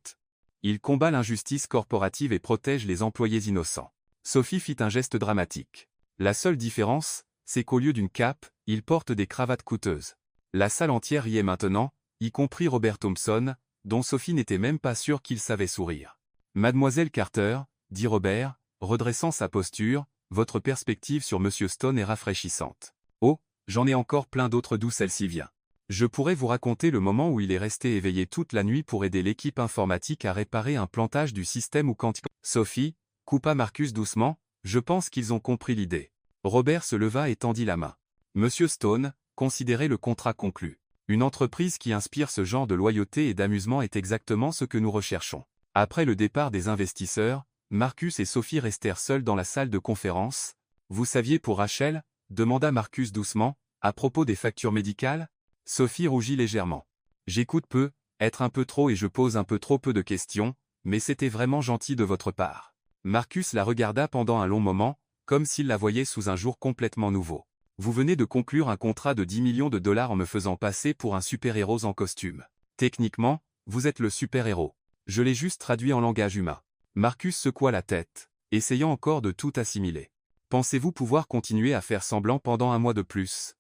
Il combat l'injustice corporative et protège les employés innocents. Sophie fit un geste dramatique. La seule différence, c'est qu'au lieu d'une cape, il porte des cravates coûteuses. La salle entière riait maintenant, y compris Robert Thompson, dont Sophie n'était même pas sûre qu'il savait sourire. Mademoiselle Carter, dit Robert, redressant sa posture, votre perspective sur Monsieur Stone est rafraîchissante. Oh, j'en ai encore plein d'autres d'où celle-ci vient. Je pourrais vous raconter le moment où il est resté éveillé toute la nuit pour aider l'équipe informatique à réparer un plantage du système ou quand... Sophie, coupa Marcus doucement, je pense qu'ils ont compris l'idée. Robert se leva et tendit la main. Monsieur Stone, considérez le contrat conclu. Une entreprise qui inspire ce genre de loyauté et d'amusement est exactement ce que nous recherchons. Après le départ des investisseurs, Marcus et Sophie restèrent seuls dans la salle de conférence. Vous saviez pour Rachel, demanda Marcus doucement, à propos des factures médicales? Sophie rougit légèrement. J'écoute peu, être un peu trop et je pose un peu trop peu de questions, mais c'était vraiment gentil de votre part. Marcus la regarda pendant un long moment, comme s'il la voyait sous un jour complètement nouveau. Vous venez de conclure un contrat de 10 millions de dollars en me faisant passer pour un super-héros en costume. Techniquement, vous êtes le super-héros. Je l'ai juste traduit en langage humain. Marcus secoua la tête, essayant encore de tout assimiler. Pensez-vous pouvoir continuer à faire semblant pendant 1 mois de plus?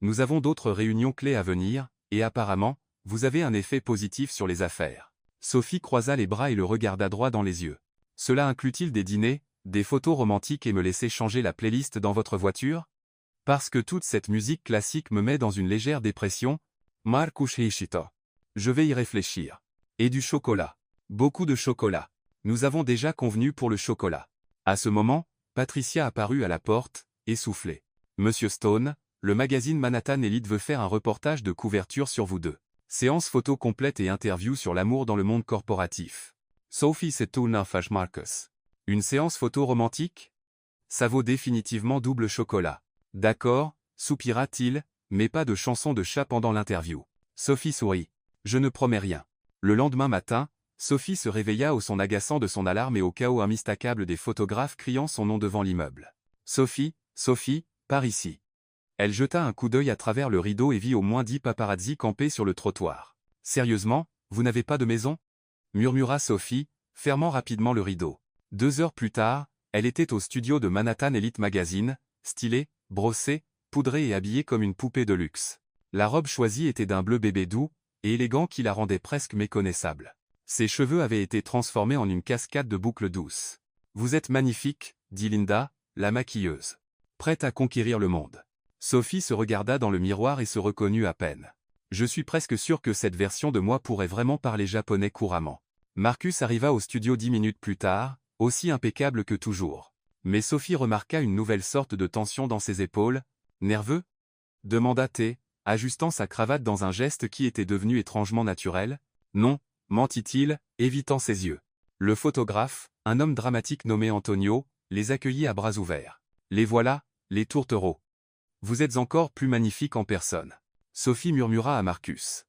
Nous avons d'autres réunions clés à venir, et apparemment, vous avez un effet positif sur les affaires. Sophie croisa les bras et le regarda droit dans les yeux. Cela inclut-il des dîners, des photos romantiques et me laisser changer la playlist dans votre voiture? Parce que toute cette musique classique me met dans une légère dépression. Marcus Heishito. Je vais y réfléchir. Et du chocolat. Beaucoup de chocolat. Nous avons déjà convenu pour le chocolat. À ce moment, Patricia apparut à la porte, essoufflée. Monsieur Stone, le magazine Manhattan Elite veut faire un reportage de couverture sur vous deux. Séance photo complète et interview sur l'amour dans le monde corporatif. Sophie c'est tout n'affache Marcus. Une séance photo romantique? Ça vaut définitivement double chocolat. D'accord, soupira-t-il, mais pas de chanson de chat pendant l'interview. Sophie sourit. Je ne promets rien. Le lendemain matin, Sophie se réveilla au son agaçant de son alarme et au chaos immistakable des photographes criant son nom devant l'immeuble. Sophie, Sophie, par ici. Elle jeta un coup d'œil à travers le rideau et vit au moins 10 paparazzi campés sur le trottoir. Sérieusement, vous n'avez pas de maison? Murmura Sophie, fermant rapidement le rideau. 2 heures plus tard, elle était au studio de Manhattan Elite Magazine, stylée, brossée, poudrée et habillée comme une poupée de luxe. La robe choisie était d'un bleu bébé doux et élégant qui la rendait presque méconnaissable. Ses cheveux avaient été transformés en une cascade de boucles douces. Vous êtes magnifique, dit Linda, la maquilleuse. Prête à conquérir le monde. Sophie se regarda dans le miroir et se reconnut à peine. Je suis presque sûr que cette version de moi pourrait vraiment parler japonais couramment. Marcus arriva au studio 10 minutes plus tard, aussi impeccable que toujours. Mais Sophie remarqua une nouvelle sorte de tension dans ses épaules. Nerveux? Demanda T, ajustant sa cravate dans un geste qui était devenu étrangement naturel. Non, mentit-il, évitant ses yeux. Le photographe, un homme dramatique nommé Antonio, les accueillit à bras ouverts. Les voilà, les tourtereaux. Vous êtes encore plus magnifiques en personne. Sophie murmura à Marcus.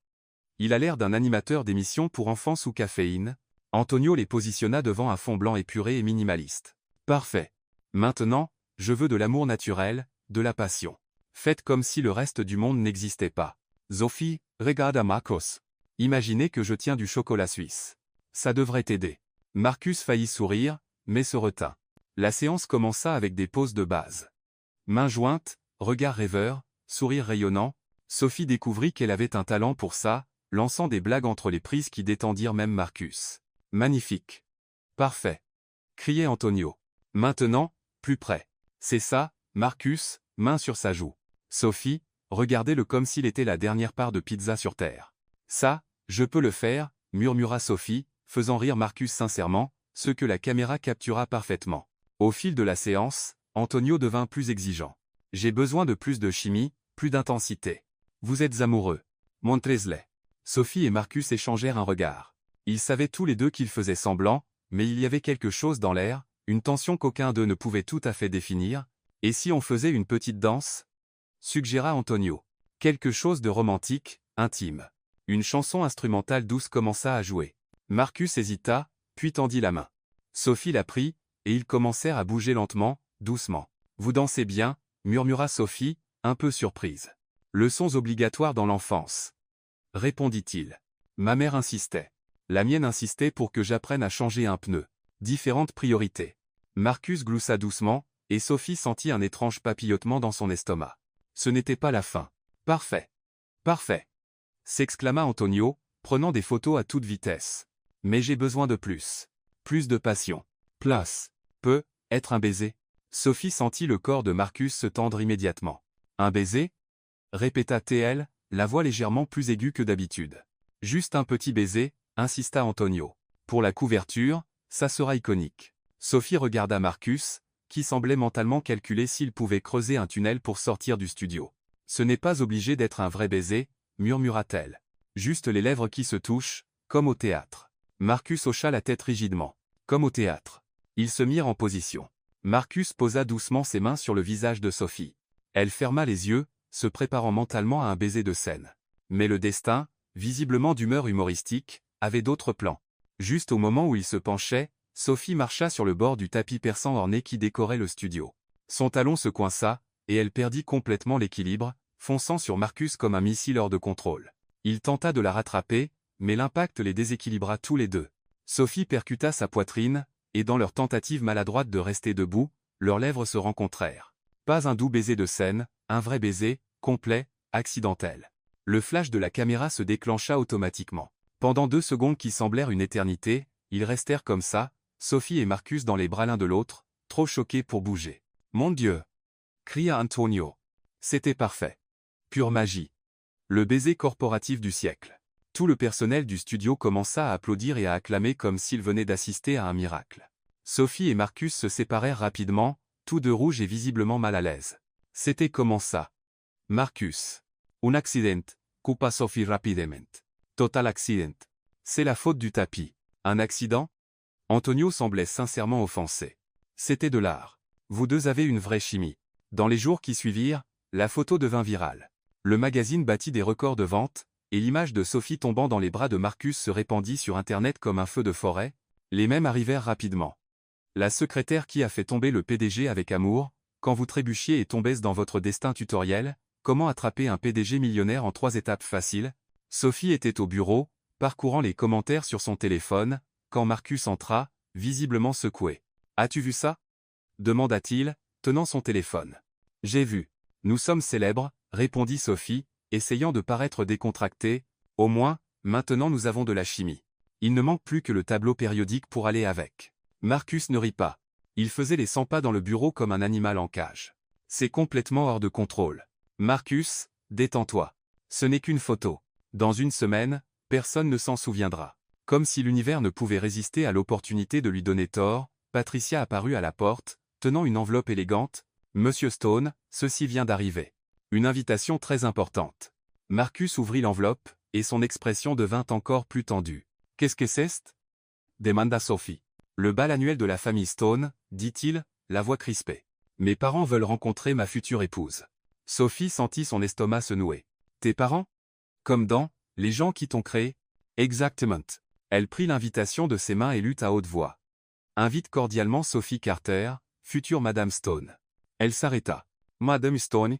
Il a l'air d'un animateur d'émission pour enfants sous caféine. Antonio les positionna devant un fond blanc épuré et minimaliste. Parfait. Maintenant, je veux de l'amour naturel, de la passion. Faites comme si le reste du monde n'existait pas. Sophie, regarde à Marcos. Imaginez que je tiens du chocolat suisse. Ça devrait t'aider. Marcus faillit sourire, mais se retint. La séance commença avec des poses de base. Mains jointes, regard rêveur, sourire rayonnant, Sophie découvrit qu'elle avait un talent pour ça, lançant des blagues entre les prises qui détendirent même Marcus. Magnifique. Parfait. Criait Antonio. Maintenant, plus près. C'est ça, Marcus, main sur sa joue. Sophie, regardez-le comme s'il était la dernière part de pizza sur terre. Ça, je peux le faire, murmura Sophie, faisant rire Marcus sincèrement, ce que la caméra captura parfaitement. Au fil de la séance, Antonio devint plus exigeant. J'ai besoin de plus de chimie, plus d'intensité. Vous êtes amoureux. Montrez-les. Sophie et Marcus échangèrent un regard. Ils savaient tous les deux qu'ils faisaient semblant, mais il y avait quelque chose dans l'air, une tension qu'aucun d'eux ne pouvait tout à fait définir. Et si on faisait une petite danse? Suggéra Antonio. Quelque chose de romantique, intime. Une chanson instrumentale douce commença à jouer. Marcus hésita, puis tendit la main. Sophie la prit, et ils commencèrent à bouger lentement, doucement. Vous dansez bien, murmura Sophie, un peu surprise. Leçons obligatoires dans l'enfance. Répondit-il. Ma mère insistait. La mienne insistait pour que j'apprenne à changer un pneu. Différentes priorités. Marcus gloussa doucement, et Sophie sentit un étrange papillotement dans son estomac. Ce n'était pas la fin. Parfait. Parfait. S'exclama Antonio, prenant des photos à toute vitesse. Mais j'ai besoin de plus. Plus de passion. Place. Peut être un baiser. Sophie sentit le corps de Marcus se tendre immédiatement. Un baiser? Répéta TL, la voix légèrement plus aiguë que d'habitude. Juste un petit baiser, insista Antonio. Pour la couverture, ça sera iconique. Sophie regarda Marcus, qui semblait mentalement calculer s'il pouvait creuser un tunnel pour sortir du studio. Ce n'est pas obligé d'être un vrai baiser, murmura-t-elle. Juste les lèvres qui se touchent, comme au théâtre. Marcus hocha la tête rigidement. Comme au théâtre. Ils se mirent en position. Marcus posa doucement ses mains sur le visage de Sophie. Elle ferma les yeux, se préparant mentalement à un baiser de scène. Mais le destin, visiblement d'humeur humoristique, avait d'autres plans. Juste au moment où il se penchait, Sophie marcha sur le bord du tapis persan orné qui décorait le studio. Son talon se coinça, et elle perdit complètement l'équilibre, fonçant sur Marcus comme un missile hors de contrôle. Il tenta de la rattraper, mais l'impact les déséquilibra tous les deux. Sophie percuta sa poitrine, et dans leur tentative maladroite de rester debout, leurs lèvres se rencontrèrent. Pas un doux baiser de scène, un vrai baiser, complet, accidentel. Le flash de la caméra se déclencha automatiquement. Pendant 2 secondes qui semblèrent une éternité, ils restèrent comme ça, Sophie et Marcus dans les bras l'un de l'autre, trop choqués pour bouger. « Mon Dieu !» cria Antonio. C'était parfait. Pure magie. Le baiser corporatif du siècle. Tout le personnel du studio commença à applaudir et à acclamer comme s'ils venaient d'assister à un miracle. Sophie et Marcus se séparèrent rapidement, tous deux rouges et visiblement mal à l'aise. C'était comment ça? Marcus. Un accident, coupa Sophie rapidement. Total accident. C'est la faute du tapis. Un accident? Antonio semblait sincèrement offensé. C'était de l'art. Vous deux avez une vraie chimie. Dans les jours qui suivirent, la photo devint virale. Le magazine battit des records de vente, et l'image de Sophie tombant dans les bras de Marcus se répandit sur Internet comme un feu de forêt. Les mèmes arrivèrent rapidement. La secrétaire qui a fait tomber le PDG avec amour, quand vous trébuchiez et tombez dans votre destin tutoriel, comment attraper un PDG millionnaire en 3 étapes faciles. Sophie était au bureau, parcourant les commentaires sur son téléphone, quand Marcus entra, visiblement secoué. « As-tu vu ça ?» demanda-t-il, tenant son téléphone. « J'ai vu. Nous sommes célèbres, » répondit Sophie, essayant de paraître décontractée. « Au moins, maintenant nous avons de la chimie. Il ne manque plus que le tableau périodique pour aller avec. » Marcus ne rit pas. Il faisait les 100 pas dans le bureau comme un animal en cage. C'est complètement hors de contrôle. Marcus, détends-toi. Ce n'est qu'une photo. Dans une semaine, personne ne s'en souviendra. Comme si l'univers ne pouvait résister à l'opportunité de lui donner tort, Patricia apparut à la porte, tenant une enveloppe élégante. « Monsieur Stone, ceci vient d'arriver. Une invitation très importante. » Marcus ouvrit l'enveloppe, et son expression devint encore plus tendue. « Qu'est-ce que c'est ?» demanda Sophie. « Le bal annuel de la famille Stone, » dit-il, la voix crispée. « Mes parents veulent rencontrer ma future épouse. » Sophie sentit son estomac se nouer. « Tes parents ? Comme dans « Les gens qui t'ont créé ?» Exactement. Elle prit l'invitation de ses mains et lut à haute voix. « Invite cordialement Sophie Carter, future Madame Stone. » Elle s'arrêta. « Madame Stone ?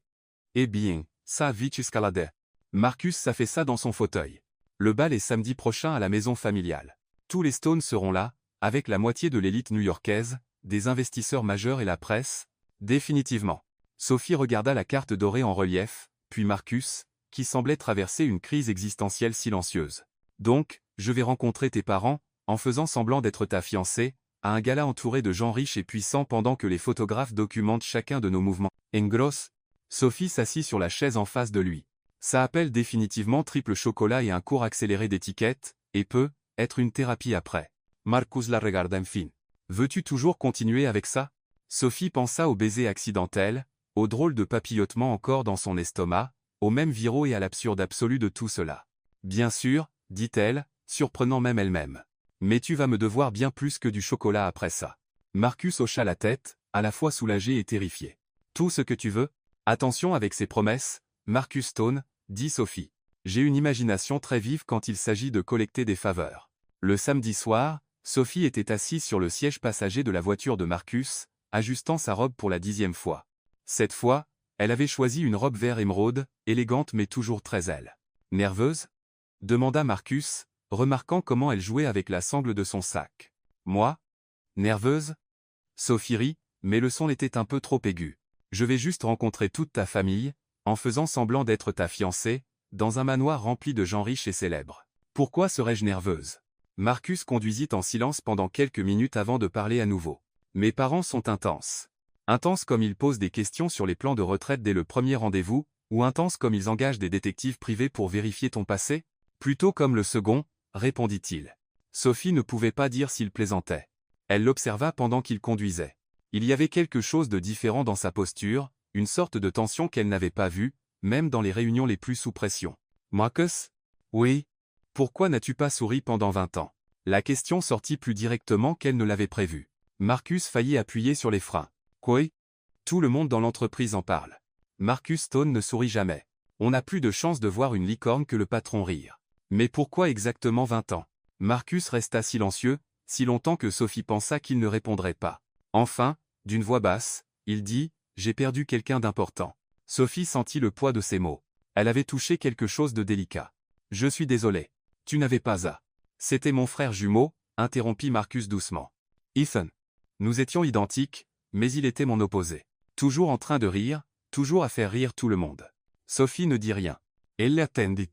Eh bien, ça vite escaladé. » Marcus s'affaissa dans son fauteuil. Le bal est samedi prochain à la maison familiale. Tous les Stones seront là, avec la moitié de l'élite new-yorkaise, des investisseurs majeurs et la presse. Définitivement. Sophie regarda la carte dorée en relief, puis Marcus, qui semblait traverser une crise existentielle silencieuse. « Donc, je vais rencontrer tes parents, en faisant semblant d'être ta fiancée, à un gala entouré de gens riches et puissants pendant que les photographes documentent chacun de nos mouvements. » En gros, Sophie s'assit sur la chaise en face de lui. Ça appelle définitivement triple chocolat et un cours accéléré d'étiquette, et peut être une thérapie après. Marcus la regarda enfin. Veux-tu toujours continuer avec ça? Sophie pensa au baiser accidentel, au drôle de papillotement encore dans son estomac, au même viraux et à l'absurde absolu de tout cela. Bien sûr, dit-elle, surprenant même elle-même. Mais tu vas me devoir bien plus que du chocolat après ça. Marcus hocha la tête, à la fois soulagé et terrifié. Tout ce que tu veux? Attention avec ces promesses, Marcus Stone, dit Sophie. J'ai une imagination très vive quand il s'agit de collecter des faveurs. Le samedi soir, Sophie était assise sur le siège passager de la voiture de Marcus, ajustant sa robe pour la 10e fois. Cette fois, elle avait choisi une robe vert émeraude, élégante mais toujours très elle. Nerveuse? Demanda Marcus, remarquant comment elle jouait avec la sangle de son sac. Moi? Nerveuse? Sophie rit, mais le son était un peu trop aigu. Je vais juste rencontrer toute ta famille, en faisant semblant d'être ta fiancée, dans un manoir rempli de gens riches et célèbres. Pourquoi serais-je nerveuse? Marcus conduisit en silence pendant quelques minutes avant de parler à nouveau. Mes parents sont intenses. Intenses comme ils posent des questions sur les plans de retraite dès le premier rendez-vous, ou intenses comme ils engagent des détectives privés pour vérifier ton passé? Plutôt comme le second, répondit-il. Sophie ne pouvait pas dire s'il plaisantait. Elle l'observa pendant qu'il conduisait. Il y avait quelque chose de différent dans sa posture, une sorte de tension qu'elle n'avait pas vue, même dans les réunions les plus sous pression. Marcus? Oui. Pourquoi n'as-tu pas souri pendant 20 ans? La question sortit plus directement qu'elle ne l'avait prévu. Marcus faillit appuyer sur les freins. Quoi? Tout le monde dans l'entreprise en parle. Marcus Stone ne sourit jamais. On n'a plus de chance de voir une licorne que le patron rire. Mais pourquoi exactement 20 ans? Marcus resta silencieux, si longtemps que Sophie pensa qu'il ne répondrait pas. Enfin, d'une voix basse, il dit « J'ai perdu quelqu'un d'important ». Sophie sentit le poids de ses mots. Elle avait touché quelque chose de délicat. « Je suis désolé. Tu n'avais pas à. » C'était mon frère jumeau, interrompit Marcus doucement. Ethan. Nous étions identiques, mais il était mon opposé. Toujours en train de rire, toujours à faire rire tout le monde. Sophie ne dit rien. Elle l'attendit.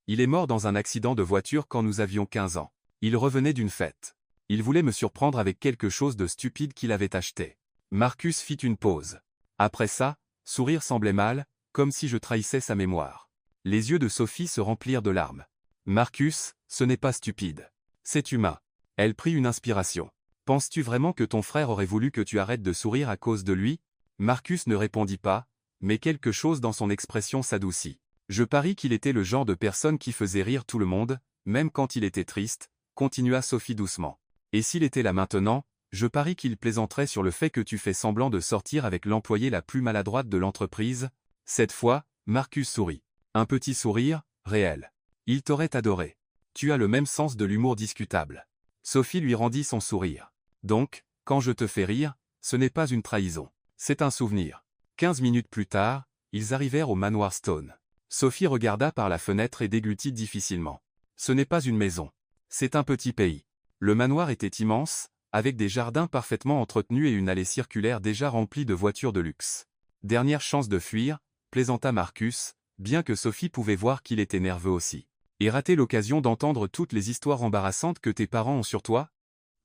Il est mort dans un accident de voiture quand nous avions 15 ans. Il revenait d'une fête. Il voulait me surprendre avec quelque chose de stupide qu'il avait acheté. Marcus fit une pause. Après ça, sourire semblait mal, comme si je trahissais sa mémoire. Les yeux de Sophie se remplirent de larmes. Marcus, ce n'est pas stupide. C'est humain. Elle prit une inspiration. Penses-tu vraiment que ton frère aurait voulu que tu arrêtes de sourire à cause de lui? Marcus ne répondit pas, mais quelque chose dans son expression s'adoucit. Je parie qu'il était le genre de personne qui faisait rire tout le monde, même quand il était triste, continua Sophie doucement. Et s'il était là maintenant, je parie qu'il plaisanterait sur le fait que tu fais semblant de sortir avec l'employée la plus maladroite de l'entreprise. Cette fois, Marcus sourit. Un petit sourire, réel. Il t'aurait adoré. Tu as le même sens de l'humour discutable. Sophie lui rendit son sourire. Donc, quand je te fais rire, ce n'est pas une trahison. C'est un souvenir. 15 minutes plus tard, ils arrivèrent au manoir Stone. Sophie regarda par la fenêtre et déglutit difficilement. Ce n'est pas une maison. C'est un petit pays. Le manoir était immense, avec des jardins parfaitement entretenus et une allée circulaire déjà remplie de voitures de luxe. Dernière chance de fuir, plaisanta Marcus, bien que Sophie pouvait voir qu'il était nerveux aussi. Et rater l'occasion d'entendre toutes les histoires embarrassantes que tes parents ont sur toi?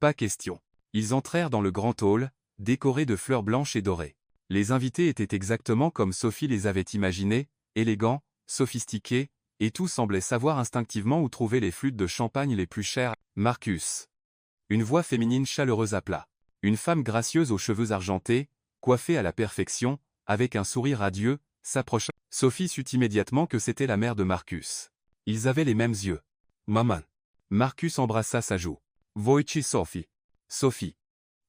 Pas question. Ils entrèrent dans le grand hall, décoré de fleurs blanches et dorées. Les invités étaient exactement comme Sophie les avait imaginés, élégants, sophistiqués, et tous semblaient savoir instinctivement où trouver les flûtes de champagne les plus chères. Marcus. Une voix féminine chaleureuse appela. Une femme gracieuse aux cheveux argentés, coiffée à la perfection, avec un sourire radieux, s'approcha. Sophie sut immédiatement que c'était la mère de Marcus. Ils avaient les mêmes yeux. Maman. Marcus embrassa sa joue. Voici Sophie. Sophie.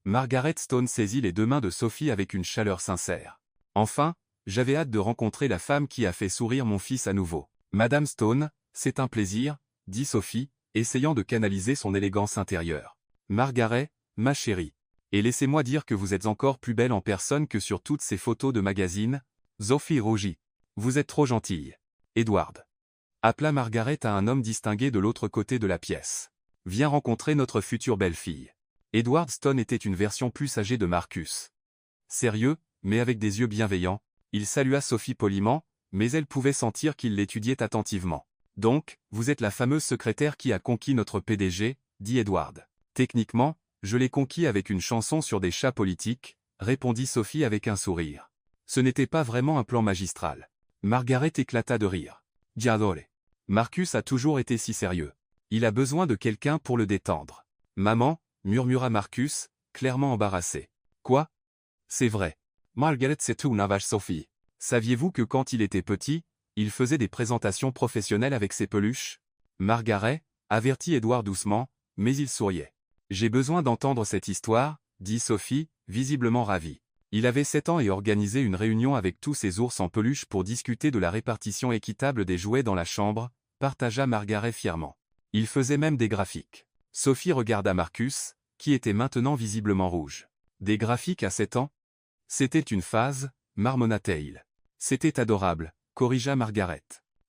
Margaret Stone saisit les deux mains de Sophie avec une chaleur sincère. Enfin, j'avais hâte de rencontrer la femme qui a fait sourire mon fils à nouveau. Madame Stone, c'est un plaisir, dit Sophie, essayant de canaliser son élégance intérieure. Margaret, ma chérie. Et laissez-moi dire que vous êtes encore plus belle en personne que sur toutes ces photos de magazine. Sophie rougit. Vous êtes trop gentille. Edward. Appela Margaret à un homme distingué de l'autre côté de la pièce. Viens rencontrer notre future belle-fille. Edward Stone était une version plus âgée de Marcus. Sérieux, mais avec des yeux bienveillants, il salua Sophie poliment, mais elle pouvait sentir qu'il l'étudiait attentivement. Donc, vous êtes la fameuse secrétaire qui a conquis notre PDG, dit Edward. Techniquement, je l'ai conquis avec une chanson sur des chats politiques, répondit Sophie avec un sourire. Ce n'était pas vraiment un plan magistral. Margaret éclata de rire. Diadore. Marcus a toujours été si sérieux. Il a besoin de quelqu'un pour le détendre. Maman, murmura Marcus, clairement embarrassé. Quoi? C'est vrai. Margaret c'est tout navage Sophie. Saviez-vous que quand il était petit, il faisait des présentations professionnelles avec ses peluches? Margaret, avertit Edward doucement, mais il souriait. J'ai besoin d'entendre cette histoire, dit Sophie, visiblement ravie. Il avait 7 ans et organisait une réunion avec tous ses ours en peluche pour discuter de la répartition équitable des jouets dans la chambre, partagea Margaret fièrement. Il faisait même des graphiques. Sophie regarda Marcus, qui était maintenant visiblement rouge. Des graphiques à 7 ans? C'était une phase, marmonna-t-il. C'était adorable, corrigea Margaret.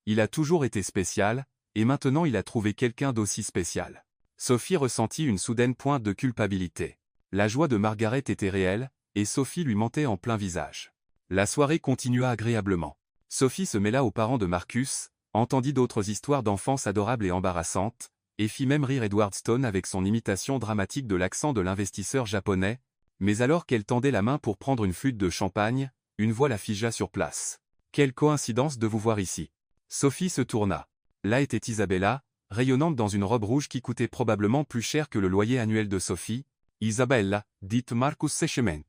Il a toujours été spécial, et maintenant il a trouvé quelqu'un d'aussi spécial. Sophie ressentit une soudaine pointe de culpabilité. La joie de Margaret était réelle, et Sophie lui mentait en plein visage. La soirée continua agréablement. Sophie se mêla aux parents de Marcus, entendit d'autres histoires d'enfance adorables et embarrassantes, et fit même rire Edward Stone avec son imitation dramatique de l'accent de l'investisseur japonais, mais alors qu'elle tendait la main pour prendre une flûte de champagne, une voix la figea sur place. Quelle coïncidence de vous voir ici. Sophie se tourna. Là était Isabella, rayonnante dans une robe rouge qui coûtait probablement plus cher que le loyer annuel de Sophie. Isabella, dit Marcus sèchement.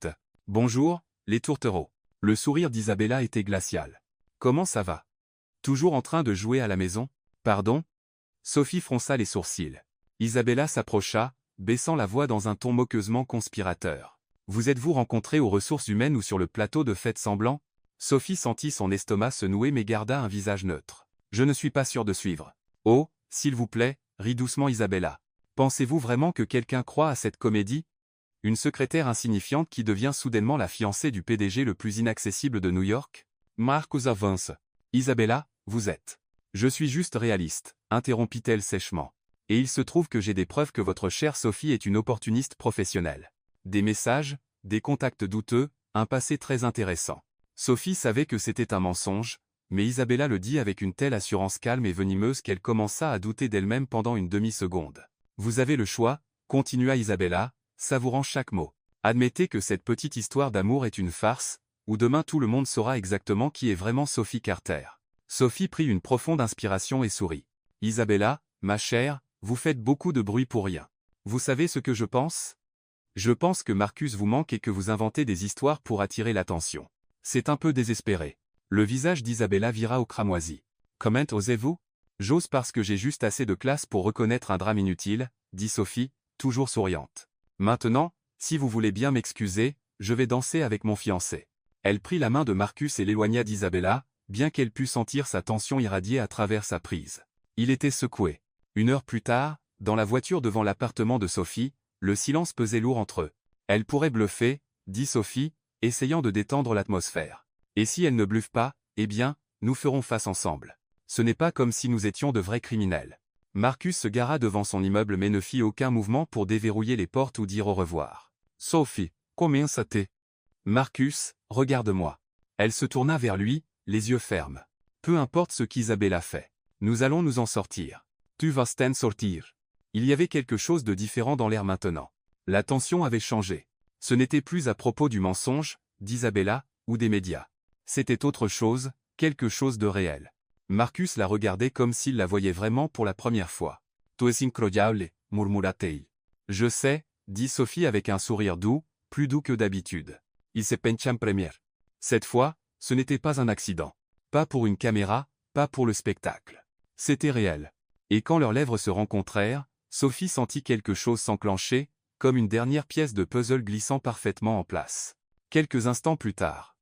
Bonjour, les tourtereaux. Le sourire d'Isabella était glacial. Comment ça va? Toujours en train de jouer à la maison? Pardon? Sophie fronça les sourcils. Isabella s'approcha, baissant la voix dans un ton moqueusement conspirateur. Vous êtes-vous rencontrés aux ressources humaines ou sur le plateau de fête semblant? Sophie sentit son estomac se nouer mais garda un visage neutre. Je ne suis pas sûre de suivre. Oh, s'il vous plaît, rit doucement Isabella. Pensez-vous vraiment que quelqu'un croit à cette comédie? Une secrétaire insignifiante qui devient soudainement la fiancée du PDG le plus inaccessible de New York? Marcus avance. Isabella, vous êtes. Je suis juste réaliste, interrompit-elle sèchement. Et il se trouve que j'ai des preuves que votre chère Sophie est une opportuniste professionnelle. Des messages, des contacts douteux, un passé très intéressant. Sophie savait que c'était un mensonge, mais Isabella le dit avec une telle assurance calme et venimeuse qu'elle commença à douter d'elle-même pendant une demi-seconde. Vous avez le choix, continua Isabella, savourant chaque mot. Admettez que cette petite histoire d'amour est une farce, ou demain tout le monde saura exactement qui est vraiment Sophie Carter. Sophie prit une profonde inspiration et sourit. Isabella, ma chère, vous faites beaucoup de bruit pour rien. Vous savez ce que je pense? Je pense que Marcus vous manque et que vous inventez des histoires pour attirer l'attention. C'est un peu désespéré. Le visage d'Isabella vira au cramoisi. Comment osez-vous? J'ose parce que j'ai juste assez de classe pour reconnaître un drame inutile, dit Sophie, toujours souriante. Maintenant, si vous voulez bien m'excuser, je vais danser avec mon fiancé. Elle prit la main de Marcus et l'éloigna d'Isabella, bien qu'elle pût sentir sa tension irradier à travers sa prise. Il était secoué. 1 heure plus tard, dans la voiture devant l'appartement de Sophie, le silence pesait lourd entre eux. Elle pourrait bluffer, dit Sophie, essayant de détendre l'atmosphère. Et si elle ne bluffe pas, eh bien, nous ferons face ensemble. Ce n'est pas comme si nous étions de vrais criminels. Marcus se gara devant son immeuble mais ne fit aucun mouvement pour déverrouiller les portes ou dire au revoir. Sophie, combien ça t'est? Marcus, regarde-moi. Elle se tourna vers lui, les yeux fermes. Peu importe ce qu'Isabella fait. Nous allons nous en sortir. Tu vas t'en sortir. Il y avait quelque chose de différent dans l'air maintenant. La tension avait changé. Ce n'était plus à propos du mensonge, d'Isabella, ou des médias. C'était autre chose, quelque chose de réel. Marcus la regardait comme s'il la voyait vraiment pour la première fois. Tu es incroyable, murmura-t-il. Je sais, dit Sophie avec un sourire doux, plus doux que d'habitude. Il s'est penché en première. Cette fois, ce n'était pas un accident. Pas pour une caméra, pas pour le spectacle. C'était réel. Et quand leurs lèvres se rencontrèrent, Sophie sentit quelque chose s'enclencher, comme une dernière pièce de puzzle glissant parfaitement en place. Quelques instants plus tard,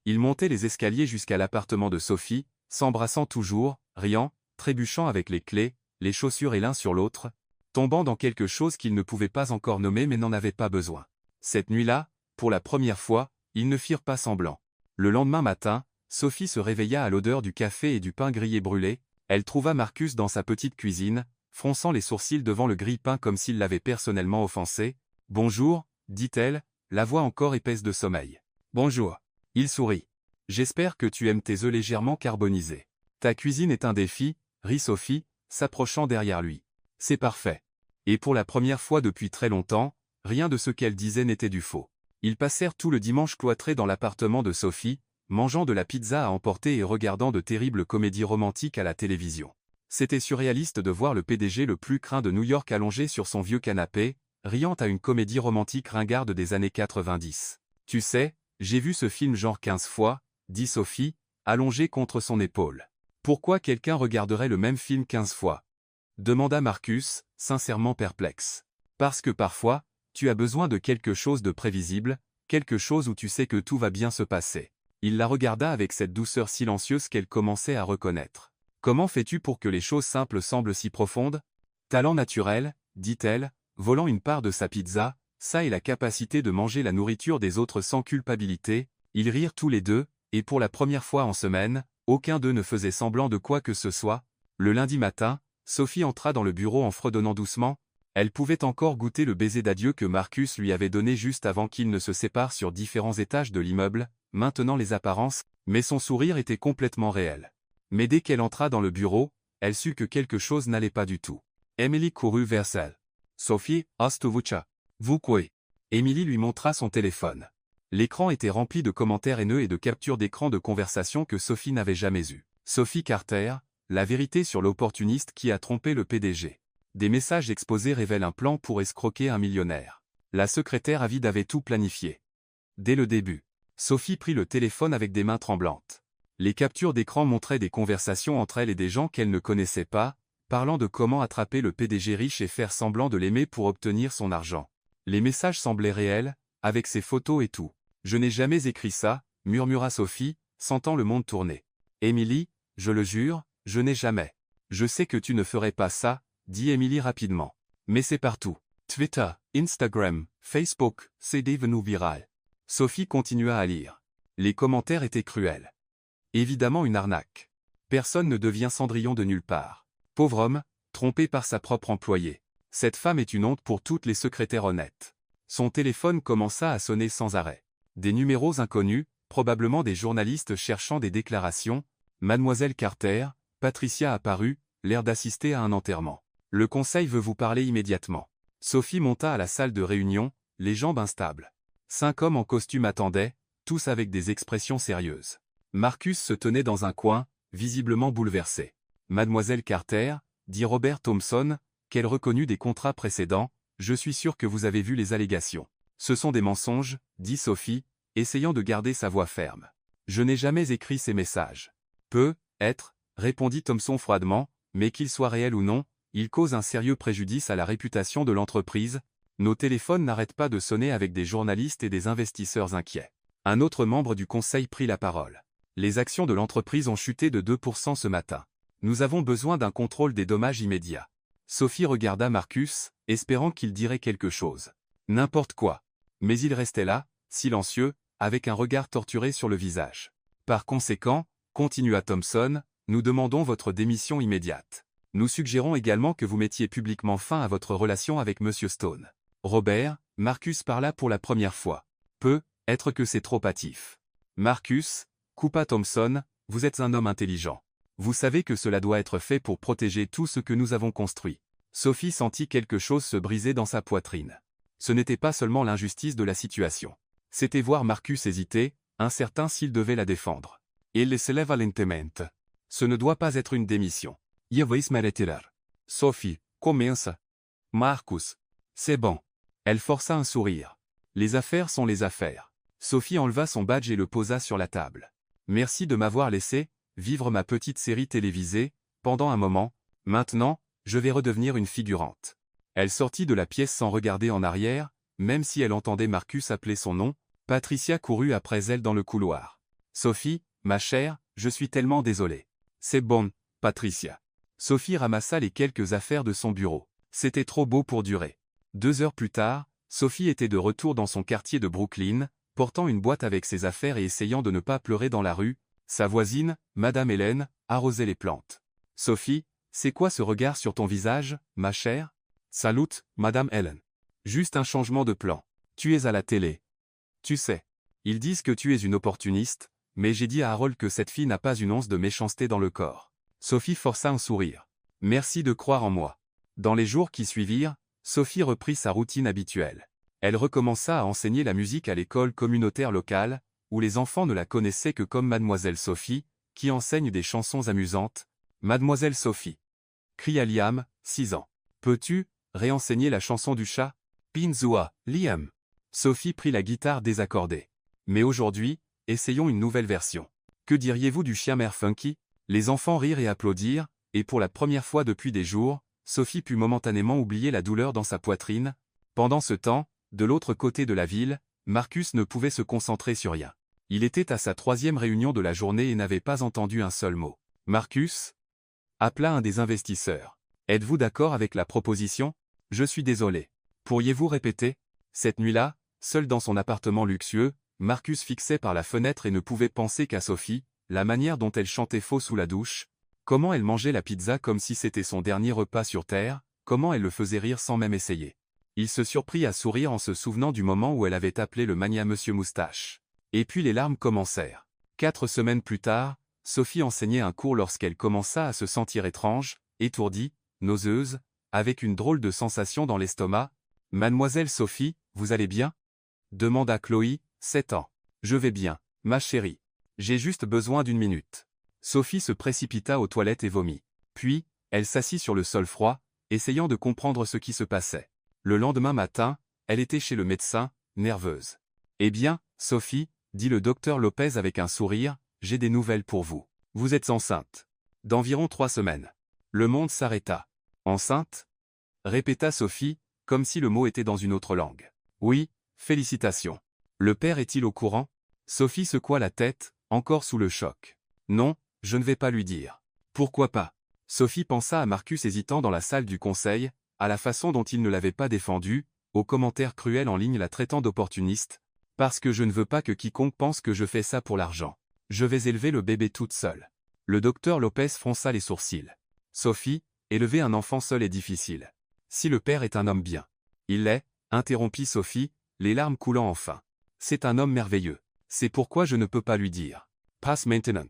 ils montaient les escaliers jusqu'à l'appartement de Sophie, s'embrassant toujours, riant, trébuchant avec les clés, les chaussures et l'un sur l'autre, tombant dans quelque chose qu'ils ne pouvaient pas encore nommer mais n'en avaient pas besoin. Cette nuit-là, pour la première fois, ils ne firent pas semblant. Le lendemain matin, Sophie se réveilla à l'odeur du café et du pain grillé brûlé. Elle trouva Marcus dans sa petite cuisine, fronçant les sourcils devant le grille-pain comme s'il l'avait personnellement offensé. « Bonjour », dit-elle, la voix encore épaisse de sommeil. « Bonjour. » Il sourit. « J'espère que tu aimes tes œufs légèrement carbonisés. Ta cuisine est un défi, » rit Sophie, s'approchant derrière lui. « C'est parfait. » Et pour la première fois depuis très longtemps, rien de ce qu'elle disait n'était du faux. Ils passèrent tout le dimanche cloîtrés dans l'appartement de Sophie, mangeant de la pizza à emporter et regardant de terribles comédies romantiques à la télévision. C'était surréaliste de voir le PDG le plus craint de New York allongé sur son vieux canapé, riant à une comédie romantique ringarde des années 90. « Tu sais, j'ai vu ce film genre 15 fois, » dit Sophie, allongée contre son épaule. « Pourquoi quelqu'un regarderait le même film 15 fois ?» demanda Marcus, sincèrement perplexe. « Parce que parfois, tu as besoin de quelque chose de prévisible, quelque chose où tu sais que tout va bien se passer. » Il la regarda avec cette douceur silencieuse qu'elle commençait à reconnaître. « Comment fais-tu pour que les choses simples semblent si profondes ? » Talent naturel, dit-elle, volant une part de sa pizza, ça et la capacité de manger la nourriture des autres sans culpabilité. Ils rirent tous les deux, et pour la première fois en semaine, aucun d'eux ne faisait semblant de quoi que ce soit. Le lundi matin, Sophie entra dans le bureau en fredonnant doucement. Elle pouvait encore goûter le baiser d'adieu que Marcus lui avait donné juste avant qu'ils ne se séparent sur différents étages de l'immeuble, maintenant les apparences, mais son sourire était complètement réel. Mais dès qu'elle entra dans le bureau, elle sut que quelque chose n'allait pas du tout. Emily courut vers elle. « Sophie, hast du Wucha. Vous quoi ?» Emily lui montra son téléphone. L'écran était rempli de commentaires haineux et de captures d'écran de conversations que Sophie n'avait jamais eues. Sophie Carter, la vérité sur l'opportuniste qui a trompé le PDG. Des messages exposés révèlent un plan pour escroquer un millionnaire. La secrétaire avide avait tout planifié. Dès le début, Sophie prit le téléphone avec des mains tremblantes. Les captures d'écran montraient des conversations entre elle et des gens qu'elle ne connaissait pas, parlant de comment attraper le PDG riche et faire semblant de l'aimer pour obtenir son argent. Les messages semblaient réels, avec ses photos et tout. « Je n'ai jamais écrit ça », murmura Sophie, sentant le monde tourner. « Emily, je le jure, je n'ai jamais. »« Je sais que tu ne ferais pas ça », dit Emily rapidement. « Mais c'est partout. Twitter, Instagram, Facebook, c'est devenu viral. » Sophie continua à lire. Les commentaires étaient cruels. Évidemment une arnaque. Personne ne devient Cendrillon de nulle part. Pauvre homme, trompé par sa propre employée. Cette femme est une honte pour toutes les secrétaires honnêtes. Son téléphone commença à sonner sans arrêt. Des numéros inconnus, probablement des journalistes cherchant des déclarations. Mademoiselle Carter, Patricia apparut, l'air d'assister à un enterrement. Le conseil veut vous parler immédiatement. Sophie monta à la salle de réunion, les jambes instables. 5 hommes en costume attendaient, tous avec des expressions sérieuses. Marcus se tenait dans un coin, visiblement bouleversé. Mademoiselle Carter, dit Robert Thompson, qu'elle reconnut des contrats précédents, je suis sûr que vous avez vu les allégations. Ce sont des mensonges, dit Sophie, essayant de garder sa voix ferme. Je n'ai jamais écrit ces messages. Peut être, répondit Thompson froidement, mais qu'ils soient réels ou non, ils causent un sérieux préjudice à la réputation de l'entreprise. Nos téléphones n'arrêtent pas de sonner avec des journalistes et des investisseurs inquiets. Un autre membre du conseil prit la parole. Les actions de l'entreprise ont chuté de 2% ce matin. Nous avons besoin d'un contrôle des dommages immédiats. Sophie regarda Marcus, espérant qu'il dirait quelque chose. N'importe quoi. Mais il restait là, silencieux, avec un regard torturé sur le visage. Par conséquent, continua Thompson, nous demandons votre démission immédiate. Nous suggérons également que vous mettiez publiquement fin à votre relation avec M. Stone. Robert, Marcus parla pour la première fois. Peut être que c'est trop hâtif. Marcus, coupa Thompson, vous êtes un homme intelligent. Vous savez que cela doit être fait pour protéger tout ce que nous avons construit. Sophie sentit quelque chose se briser dans sa poitrine. Ce n'était pas seulement l'injustice de la situation. C'était voir Marcus hésiter, incertain s'il devait la défendre. Il se leva lentement. Ce ne doit pas être une démission. Je vais me retirer. Sophie, commence. Marcus. C'est bon. Elle força un sourire. Les affaires sont les affaires. Sophie enleva son badge et le posa sur la table. Merci de m'avoir laissé vivre ma petite série télévisée, pendant un moment. Maintenant, je vais redevenir une figurante. Elle sortit de la pièce sans regarder en arrière, même si elle entendait Marcus appeler son nom. Patricia courut après elle dans le couloir. Sophie, ma chère, je suis tellement désolée. C'est bon, Patricia. Sophie ramassa les quelques affaires de son bureau. C'était trop beau pour durer. 2 heures plus tard, Sophie était de retour dans son quartier de Brooklyn, portant une boîte avec ses affaires et essayant de ne pas pleurer dans la rue. Sa voisine, Madame Hélène, arrosait les plantes. Sophie, c'est quoi ce regard sur ton visage, ma chère? Salut, Madame Hélène. Juste un changement de plan. Tu es à la télé. Tu sais. Ils disent que tu es une opportuniste, mais j'ai dit à Harold que cette fille n'a pas une once de méchanceté dans le corps. Sophie força un sourire. Merci de croire en moi. Dans les jours qui suivirent, Sophie reprit sa routine habituelle. Elle recommença à enseigner la musique à l'école communautaire locale, où les enfants ne la connaissaient que comme Mademoiselle Sophie, qui enseigne des chansons amusantes. Mademoiselle Sophie. Cria Liam, 6 ans. Peux-tu réenseigner la chanson du chat? Pinzua, Liam. Sophie prit la guitare désaccordée. Mais aujourd'hui, essayons une nouvelle version. Que diriez-vous du chien mère Funky? Les enfants rirent et applaudirent, et pour la première fois depuis des jours, Sophie put momentanément oublier la douleur dans sa poitrine. Pendant ce temps, de l'autre côté de la ville, Marcus ne pouvait se concentrer sur rien. Il était à sa 3e réunion de la journée et n'avait pas entendu un seul mot. Marcus? Appela un des investisseurs. Êtes-vous d'accord avec la proposition? Je suis désolé. Pourriez-vous répéter? Cette nuit-là, seul dans son appartement luxueux, Marcus fixait par la fenêtre et ne pouvait penser qu'à Sophie, la manière dont elle chantait faux sous la douche, comment elle mangeait la pizza comme si c'était son dernier repas sur Terre, comment elle le faisait rire sans même essayer. Il se surprit à sourire en se souvenant du moment où elle avait appelé le mania Monsieur Moustache. Et puis les larmes commencèrent. 4 semaines plus tard, Sophie enseignait un cours lorsqu'elle commença à se sentir étrange, étourdie, nauseuse, avec une drôle de sensation dans l'estomac. « Mademoiselle Sophie, vous allez bien ?» demanda Chloé, 7 ans. « Je vais bien, ma chérie. J'ai juste besoin d'1 minute. » Sophie se précipita aux toilettes et vomit. Puis, elle s'assit sur le sol froid, essayant de comprendre ce qui se passait. Le lendemain matin, elle était chez le médecin, nerveuse. « Eh bien, Sophie, » dit le docteur Lopez avec un sourire, « j'ai des nouvelles pour vous. Vous êtes enceinte. D'environ 3 semaines. » Le monde s'arrêta. « Enceinte ?» répéta Sophie, comme si le mot était dans une autre langue. « Oui, félicitations. Le père est-il au courant ?» Sophie secoua la tête, encore sous le choc. « Non, je ne vais pas lui dire. »« Pourquoi pas ?» Sophie pensa à Marcus hésitant dans la salle du conseil, à la façon dont il ne l'avait pas défendu, aux commentaires cruels en ligne la traitant d'opportuniste. « Parce que je ne veux pas que quiconque pense que je fais ça pour l'argent. Je vais élever le bébé toute seule. » Le docteur Lopez fronça les sourcils. « Sophie, élever un enfant seul est difficile. Si le père est un homme bien. »« Il l'est, » interrompit Sophie, les larmes coulant enfin. « C'est un homme merveilleux. C'est pourquoi je ne peux pas lui dire. » Passe maintenant.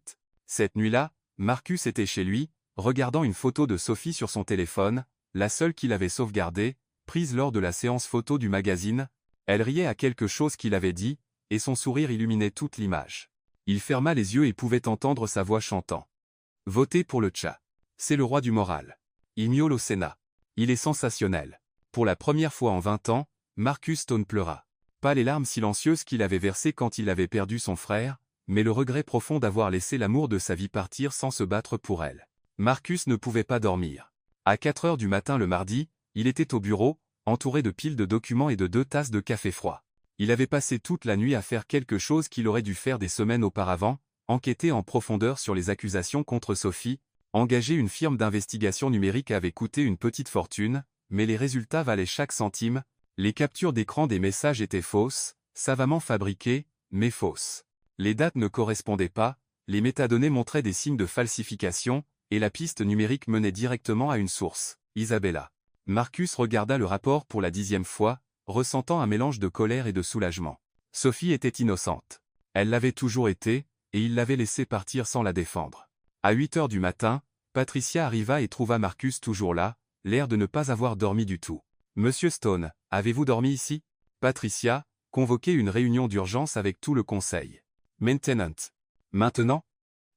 Cette nuit-là, Marcus était chez lui, regardant une photo de Sophie sur son téléphone, la seule qu'il avait sauvegardée, prise lors de la séance photo du magazine. Elle riait à quelque chose qu'il avait dit, et son sourire illuminait toute l'image. Il ferma les yeux et pouvait entendre sa voix chantant. « Votez pour le chat. C'est le roi du moral. Il miaule au Sénat. Il est sensationnel. » Pour la première fois en 20 ans, Marcus Stone pleura. Pas les larmes silencieuses qu'il avait versées quand il avait perdu son frère, mais le regret profond d'avoir laissé l'amour de sa vie partir sans se battre pour elle. Marcus ne pouvait pas dormir. À 4 heures du matin le mardi, il était au bureau, entouré de piles de documents et de 2 tasses de café froid. Il avait passé toute la nuit à faire quelque chose qu'il aurait dû faire des semaines auparavant, enquêter en profondeur sur les accusations contre Sophie. Engager une firme d'investigation numérique avait coûté une petite fortune, mais les résultats valaient chaque centime. Les captures d'écran des messages étaient fausses, savamment fabriquées, mais fausses. Les dates ne correspondaient pas, les métadonnées montraient des signes de falsification, et la piste numérique menait directement à une source, Isabella. Marcus regarda le rapport pour la 10e fois, ressentant un mélange de colère et de soulagement. Sophie était innocente. Elle l'avait toujours été, et il l'avait laissée partir sans la défendre. À 8 heures du matin, Patricia arriva et trouva Marcus toujours là, l'air de ne pas avoir dormi du tout. « Monsieur Stone, avez-vous dormi ici ?» Patricia, convoquait une réunion d'urgence avec tout le conseil. « Maintenant. » « Maintenant ?»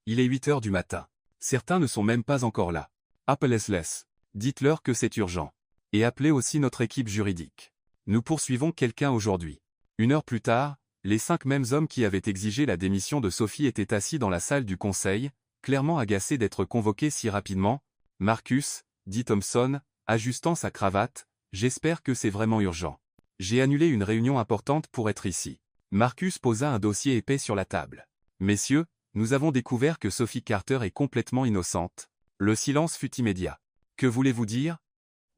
Il est 8 heures du matin. Certains ne sont même pas encore là. Appelez-les. Dites-leur que c'est urgent. Et appelez aussi notre équipe juridique. Nous poursuivons quelqu'un aujourd'hui. 1 heure plus tard, les 5 mêmes hommes qui avaient exigé la démission de Sophie étaient assis dans la salle du conseil, clairement agacés d'être convoqués si rapidement. « Marcus, dit Thompson, ajustant sa cravate, j'espère que c'est vraiment urgent. J'ai annulé une réunion importante pour être ici. » Marcus posa un dossier épais sur la table. « Messieurs, nous avons découvert que Sophie Carter est complètement innocente. » Le silence fut immédiat. « Que voulez-vous dire »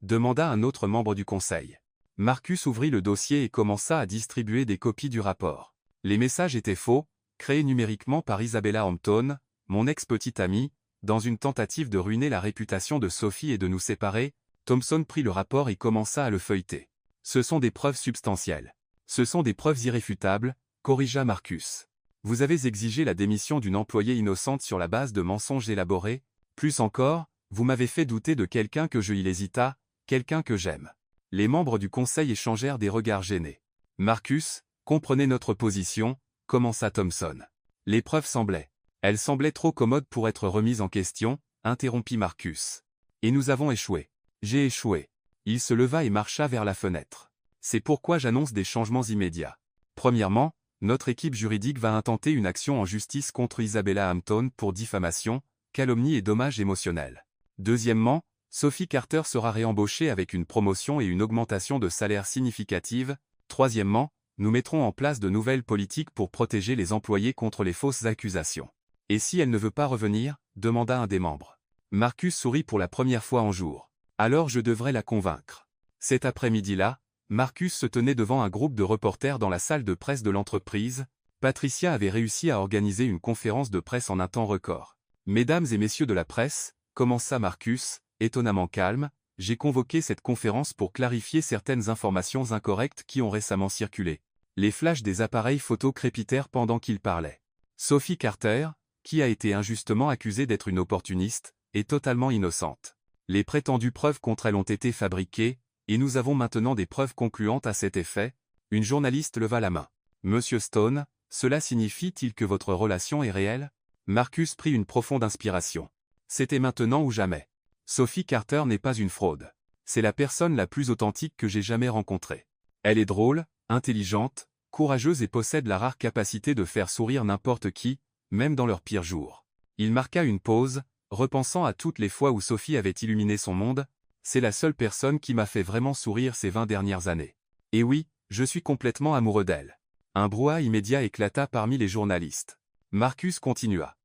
demanda un autre membre du conseil. Marcus ouvrit le dossier et commença à distribuer des copies du rapport. Les messages étaient faux, créés numériquement par Isabella Hampton, mon ex-petite amie, dans une tentative de ruiner la réputation de Sophie et de nous séparer. Thompson prit le rapport et commença à le feuilleter. Ce sont des preuves substantielles. Ce sont des preuves irréfutables, corrigea Marcus. Vous avez exigé la démission d'une employée innocente sur la base de mensonges élaborés. Plus encore, vous m'avez fait douter de quelqu'un que il hésita, quelqu'un que j'aime. Les membres du conseil échangèrent des regards gênés. Marcus, comprenez notre position, commença Thompson. Les preuves semblaient. Elles semblaient trop commodes pour être remises en question, interrompit Marcus. Et nous avons échoué. J'ai échoué. Il se leva et marcha vers la fenêtre. C'est pourquoi j'annonce des changements immédiats. Premièrement, notre équipe juridique va intenter une action en justice contre Isabella Hampton pour diffamation, calomnie et dommages émotionnels. Deuxièmement, Sophie Carter sera réembauchée avec une promotion et une augmentation de salaire significative. Troisièmement, nous mettrons en place de nouvelles politiques pour protéger les employés contre les fausses accusations. Et si elle ne veut pas revenir, demanda un des membres. Marcus sourit pour la première fois en jour. Alors je devrais la convaincre. Cet après-midi-là, Marcus se tenait devant un groupe de reporters dans la salle de presse de l'entreprise. Patricia avait réussi à organiser une conférence de presse en un temps record. Mesdames et messieurs de la presse, commença Marcus, étonnamment calme, j'ai convoqué cette conférence pour clarifier certaines informations incorrectes qui ont récemment circulé. Les flashs des appareils photo crépitèrent pendant qu'il parlait. Sophie Carter, qui a été injustement accusée d'être une opportuniste, est totalement innocente. Les prétendues preuves contre elle ont été fabriquées, et nous avons maintenant des preuves concluantes à cet effet. Une journaliste leva la main. Monsieur Stone, cela signifie-t-il que votre relation est réelle? Marcus prit une profonde inspiration. C'était maintenant ou jamais. Sophie Carter n'est pas une fraude. C'est la personne la plus authentique que j'ai jamais rencontrée. Elle est drôle, intelligente, courageuse et possède la rare capacité de faire sourire n'importe qui, même dans leurs pires jours. Il marqua une pause, repensant à toutes les fois où Sophie avait illuminé son monde. C'est la seule personne qui m'a fait vraiment sourire ces 20 dernières années. Et oui, je suis complètement amoureux d'elle. Un brouhaha immédiat éclata parmi les journalistes. Marcus continua.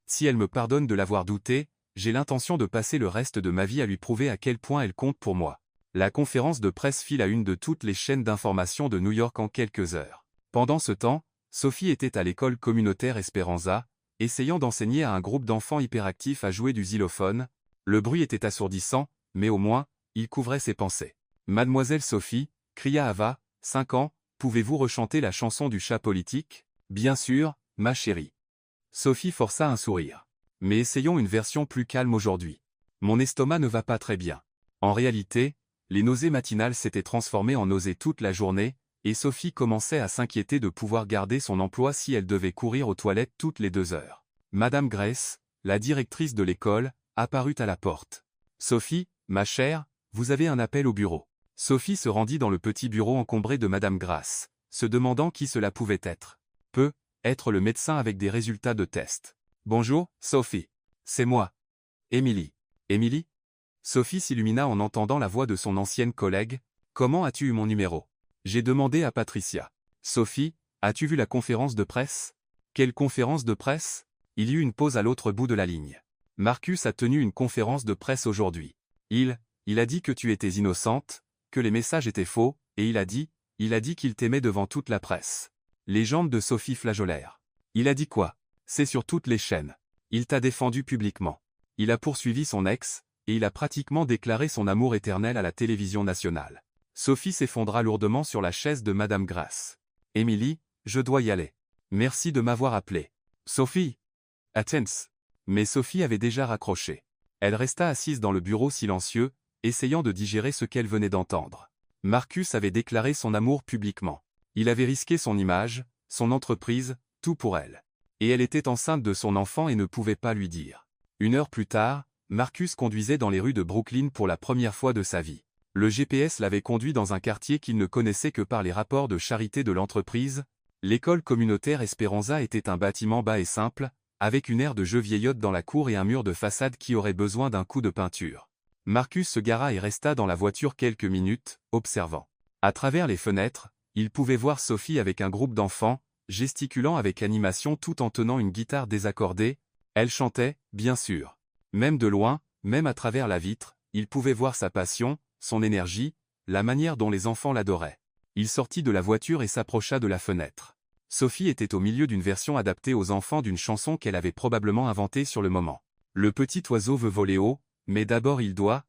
Si elle me pardonne de l'avoir douté, j'ai l'intention de passer le reste de ma vie à lui prouver à quel point elle compte pour moi. La conférence de presse fit la une de toutes les chaînes d'information de New York en quelques heures. Pendant ce temps, Sophie était à l'école communautaire Esperanza, essayant d'enseigner à un groupe d'enfants hyperactifs à jouer du xylophone. Le bruit était assourdissant, mais au moins, il couvrait ses pensées. « Mademoiselle Sophie, cria Ava, 5 ans, pouvez-vous rechanter la chanson du chat politique ?»« Bien sûr, ma chérie. » Sophie força un sourire. « Mais essayons une version plus calme aujourd'hui. Mon estomac ne va pas très bien. » En réalité, les nausées matinales s'étaient transformées en nausées toute la journée, et Sophie commençait à s'inquiéter de pouvoir garder son emploi si elle devait courir aux toilettes toutes les 2 heures. Madame Grace, la directrice de l'école, apparut à la porte. « Sophie, ma chère, vous avez un appel au bureau. » Sophie se rendit dans le petit bureau encombré de Madame Grace, se demandant qui cela pouvait être. Peut être le médecin avec des résultats de test. « Bonjour, Sophie. C'est moi. Émilie. »« Émilie ?» Sophie s'illumina en entendant la voix de son ancienne collègue. « Comment as-tu eu mon numéro ?» J'ai demandé à Patricia. « Sophie, as-tu vu la conférence de presse ?»« Quelle conférence de presse ?» Il y eut une pause à l'autre bout de la ligne. « Marcus a tenu une conférence de presse aujourd'hui. Il a dit que tu étais innocente, que les messages étaient faux, et il a dit qu'il t'aimait devant toute la presse. » Les jambes de Sophie flageolèrent. « Il a dit quoi ? C'est sur toutes les chaînes. Il t'a défendu publiquement. Il a poursuivi son ex, et il a pratiquement déclaré son amour éternel à la télévision nationale. » Sophie s'effondra lourdement sur la chaise de Madame Grace. « Émilie, je dois y aller. Merci de m'avoir appelé. »« Sophie !» Attends. Mais Sophie avait déjà raccroché. Elle resta assise dans le bureau silencieux, essayant de digérer ce qu'elle venait d'entendre. Marcus avait déclaré son amour publiquement. Il avait risqué son image, son entreprise, tout pour elle. Et elle était enceinte de son enfant et ne pouvait pas lui dire. Une heure plus tard, Marcus conduisait dans les rues de Brooklyn pour la première fois de sa vie. Le GPS l'avait conduit dans un quartier qu'il ne connaissait que par les rapports de charité de l'entreprise. L'école communautaire Esperanza était un bâtiment bas et simple, avec une aire de jeu vieillotte dans la cour et un mur de façade qui aurait besoin d'un coup de peinture. Marcus se gara et resta dans la voiture quelques minutes, observant. À travers les fenêtres, il pouvait voir Sophie avec un groupe d'enfants, gesticulant avec animation tout en tenant une guitare désaccordée. Elle chantait, bien sûr. Même de loin, même à travers la vitre, il pouvait voir sa passion, son énergie, la manière dont les enfants l'adoraient. Il sortit de la voiture et s'approcha de la fenêtre. Sophie était au milieu d'une version adaptée aux enfants d'une chanson qu'elle avait probablement inventée sur le moment. Le petit oiseau veut voler haut, mais d'abord il doit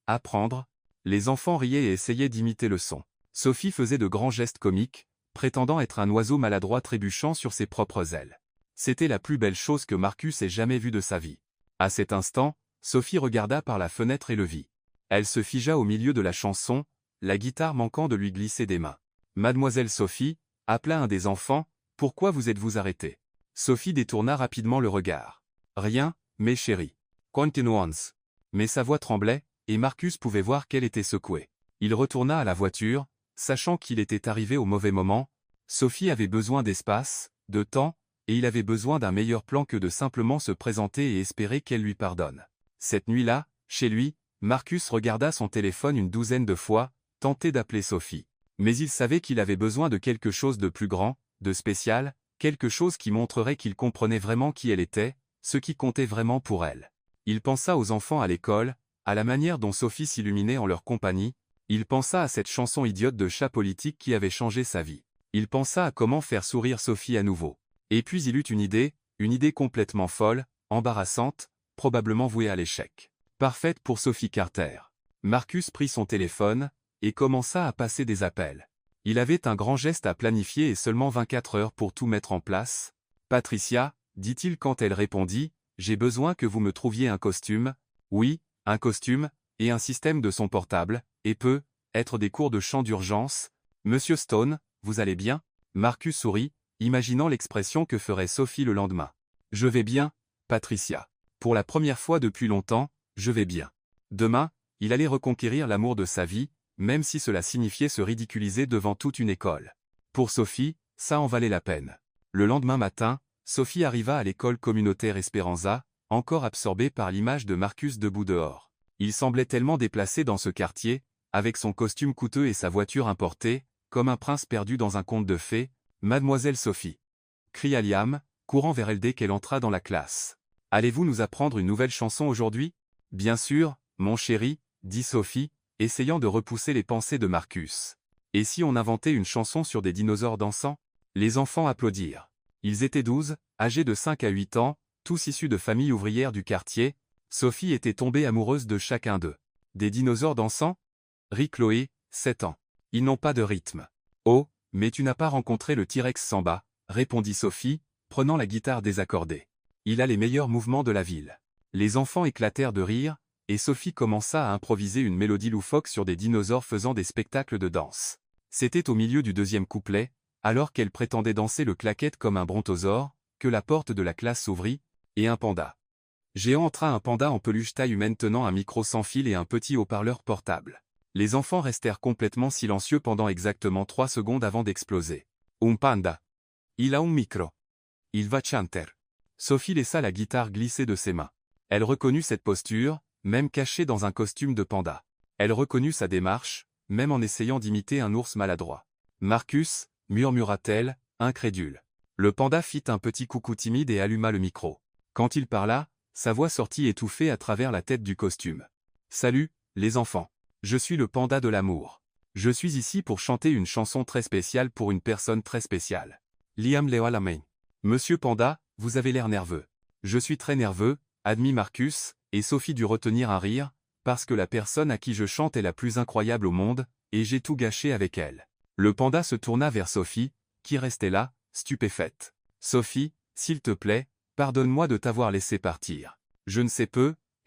apprendre. Les enfants riaient et essayaient d'imiter le son. Sophie faisait de grands gestes comiques, prétendant être un oiseau maladroit trébuchant sur ses propres ailes. C'était la plus belle chose que Marcus ait jamais vue de sa vie. À cet instant, Sophie regarda par la fenêtre et le vit. Elle se figea au milieu de la chanson, la guitare manquant de lui glisser des mains. « Mademoiselle Sophie » appela un des enfants, « Pourquoi vous êtes-vous arrêtée » Sophie détourna rapidement le regard. « Rien, mes chéris. Continuons. » Mais sa voix tremblait, et Marcus pouvait voir qu'elle était secouée. Il retourna à la voiture, sachant qu'il était arrivé au mauvais moment. Sophie avait besoin d'espace, de temps, et il avait besoin d'un meilleur plan que de simplement se présenter et espérer qu'elle lui pardonne. Cette nuit-là, chez lui, Marcus regarda son téléphone une douzaine de fois, tenté d'appeler Sophie. Mais il savait qu'il avait besoin de quelque chose de plus grand, de spécial, quelque chose qui montrerait qu'il comprenait vraiment qui elle était, ce qui comptait vraiment pour elle. Il pensa aux enfants à l'école, à la manière dont Sophie s'illuminait en leur compagnie. Il pensa à cette chanson idiote de chat politique qui avait changé sa vie. Il pensa à comment faire sourire Sophie à nouveau. Et puis il eut une idée complètement folle, embarrassante, probablement vouée à l'échec. Parfaite pour Sophie Carter. Marcus prit son téléphone, et commença à passer des appels. Il avait un grand geste à planifier et seulement 24 heures pour tout mettre en place. « Patricia » dit-il quand elle répondit, « J'ai besoin que vous me trouviez un costume. » Oui, un costume, et un système de son portable, et être des cours de chant d'urgence. « Monsieur Stone, vous allez bien » Marcus sourit, imaginant l'expression que ferait Sophie le lendemain. « Je vais bien, Patricia. Pour la première fois depuis longtemps, je vais bien. » Demain, il allait reconquérir l'amour de sa vie, même si cela signifiait se ridiculiser devant toute une école. Pour Sophie, ça en valait la peine. Le lendemain matin, Sophie arriva à l'école communautaire Esperanza, encore absorbée par l'image de Marcus debout dehors. Il semblait tellement déplacé dans ce quartier, avec son costume coûteux et sa voiture importée, comme un prince perdu dans un conte de fées. « Mademoiselle Sophie » cria Liam, courant vers elle dès qu'elle entra dans la classe. « Allez-vous nous apprendre une nouvelle chanson aujourd'hui ?»« Bien sûr, mon chéri, » dit Sophie, essayant de repousser les pensées de Marcus. « Et si on inventait une chanson sur des dinosaures dansants ?» Les enfants applaudirent. Ils étaient 12, âgés de 5 à 8 ans, tous issus de familles ouvrières du quartier. Sophie était tombée amoureuse de chacun d'eux. « Des dinosaures dansants ?» rit Chloé, 7 ans. « Ils n'ont pas de rythme. »« Oh, mais tu n'as pas rencontré le T-Rex Samba » répondit Sophie, prenant la guitare désaccordée. « Il a les meilleurs mouvements de la ville. » Les enfants éclatèrent de rire, et Sophie commença à improviser une mélodie loufoque sur des dinosaures faisant des spectacles de danse. C'était au milieu du deuxième couplet, alors qu'elle prétendait danser le claquette comme un brontosaure, que la porte de la classe s'ouvrit, et un panda géant entra, un panda en peluche taille humaine tenant un micro sans fil et un petit haut-parleur portable. Les enfants restèrent complètement silencieux pendant exactement 3 secondes avant d'exploser. « Un panda. Il a un micro. Il va chanter. » Sophie laissa la guitare glisser de ses mains. Elle reconnut cette posture, même cachée dans un costume de panda. Elle reconnut sa démarche, même en essayant d'imiter un ours maladroit. « Marcus » murmura-t-elle, incrédule. Le panda fit un petit coucou timide et alluma le micro. Quand il parla, sa voix sortit étouffée à travers la tête du costume. « Salut, les enfants. Je suis le panda de l'amour. Je suis ici pour chanter une chanson très spéciale pour une personne très spéciale. » Liam leva la main. « Monsieur Panda, vous avez l'air nerveux. »« Je suis très nerveux, » admit Marcus, et Sophie dut retenir un rire, parce que la personne à qui je chante est la plus incroyable au monde, et j'ai tout gâché avec elle. Le panda se tourna vers Sophie, qui restait là, stupéfaite. « Sophie, s'il te plaît, pardonne-moi de t'avoir laissé partir. Je ne sais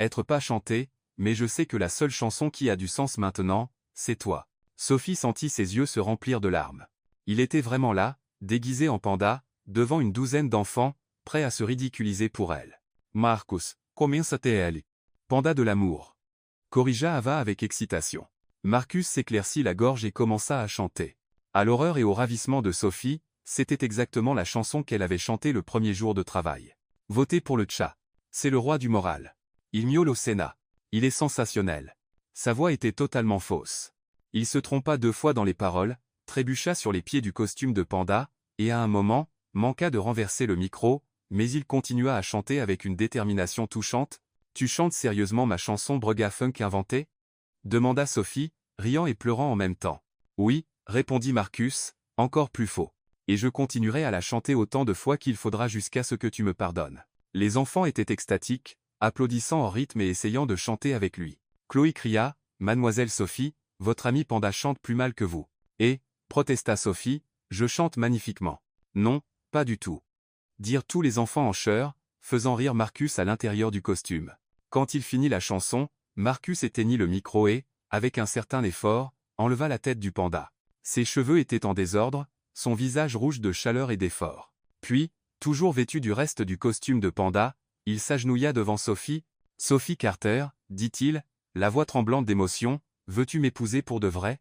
être pas chanter, mais je sais que la seule chanson qui a du sens maintenant, c'est toi. » Sophie sentit ses yeux se remplir de larmes. Il était vraiment là, déguisé en panda, devant une douzaine d'enfants, prêts à se ridiculiser pour elle. Marcus, comienza TL. Panda de l'amour. Corrigea Ava avec excitation. Marcus s'éclaircit la gorge et commença à chanter. À l'horreur et au ravissement de Sophie, c'était exactement la chanson qu'elle avait chantée le premier jour de travail. Votez pour le chat. C'est le roi du moral. Il miaule au Sénat. Il est sensationnel. Sa voix était totalement fausse. Il se trompa 2 fois dans les paroles, trébucha sur les pieds du costume de panda, et à un moment, manqua de renverser le micro, mais il continua à chanter avec une détermination touchante. « Tu chantes sérieusement ma chanson Brega Funk inventée ?» demanda Sophie, riant et pleurant en même temps. « Oui, » répondit Marcus, encore plus faux. « Et je continuerai à la chanter autant de fois qu'il faudra jusqu'à ce que tu me pardonnes. » Les enfants étaient extatiques, applaudissant en rythme et essayant de chanter avec lui. Chloé cria, « Mademoiselle Sophie, votre ami panda chante plus mal que vous. » Et, protesta Sophie, « Je chante magnifiquement. » Non, pas du tout. Dirent tous les enfants en chœur, faisant rire Marcus à l'intérieur du costume. Quand il finit la chanson, Marcus éteignit le micro et, avec un certain effort, enleva la tête du panda. Ses cheveux étaient en désordre, son visage rouge de chaleur et d'effort. Puis, toujours vêtu du reste du costume de panda, il s'agenouilla devant Sophie. « Sophie Carter, dit-il, la voix tremblante d'émotion, veux-tu m'épouser pour de vrai?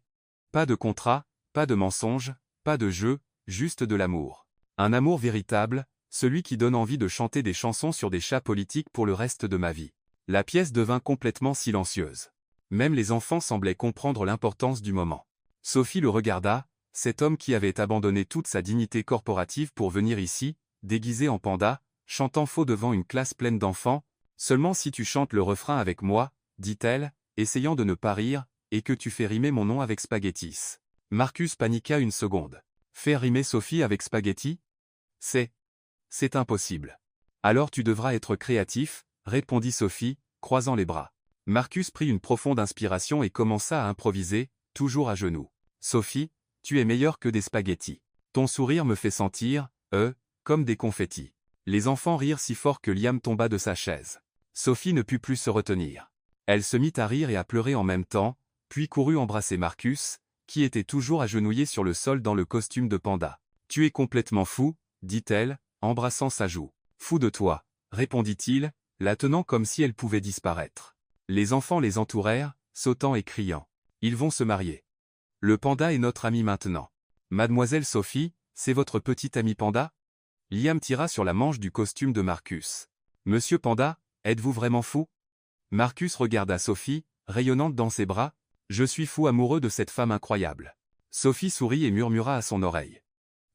Pas de contrat, pas de mensonge, pas de jeu, juste de l'amour. Un amour véritable, celui qui donne envie de chanter des chansons sur des chats politiques pour le reste de ma vie. » La pièce devint complètement silencieuse. Même les enfants semblaient comprendre l'importance du moment. Sophie le regarda, cet homme qui avait abandonné toute sa dignité corporative pour venir ici, déguisé en panda, chantant faux devant une classe pleine d'enfants. « Seulement si tu chantes le refrain avec moi, dit-elle, essayant de ne pas rire, et que tu fais rimer mon nom avec spaghettis. » Marcus paniqua une seconde. Faire rimer Sophie avec spaghetti? C'est impossible. Alors tu devras être créatif, répondit Sophie, croisant les bras. Marcus prit une profonde inspiration et commença à improviser, toujours à genoux. Sophie, tu es meilleure que des spaghettis. Ton sourire me fait sentir, comme des confettis. Les enfants rirent si fort que Liam tomba de sa chaise. Sophie ne put plus se retenir. Elle se mit à rire et à pleurer en même temps, puis courut embrasser Marcus, qui était toujours agenouillé sur le sol dans le costume de panda. Tu es complètement fou, dit-elle, embrassant sa joue. Fou de toi, répondit-il, la tenant comme si elle pouvait disparaître. Les enfants les entourèrent, sautant et criant. Ils vont se marier. Le panda est notre ami maintenant. Mademoiselle Sophie, c'est votre petit ami panda? Liam tira sur la manche du costume de Marcus. Monsieur Panda, êtes-vous vraiment fou? Marcus regarda Sophie, rayonnante dans ses bras. Je suis fou amoureux de cette femme incroyable. Sophie sourit et murmura à son oreille.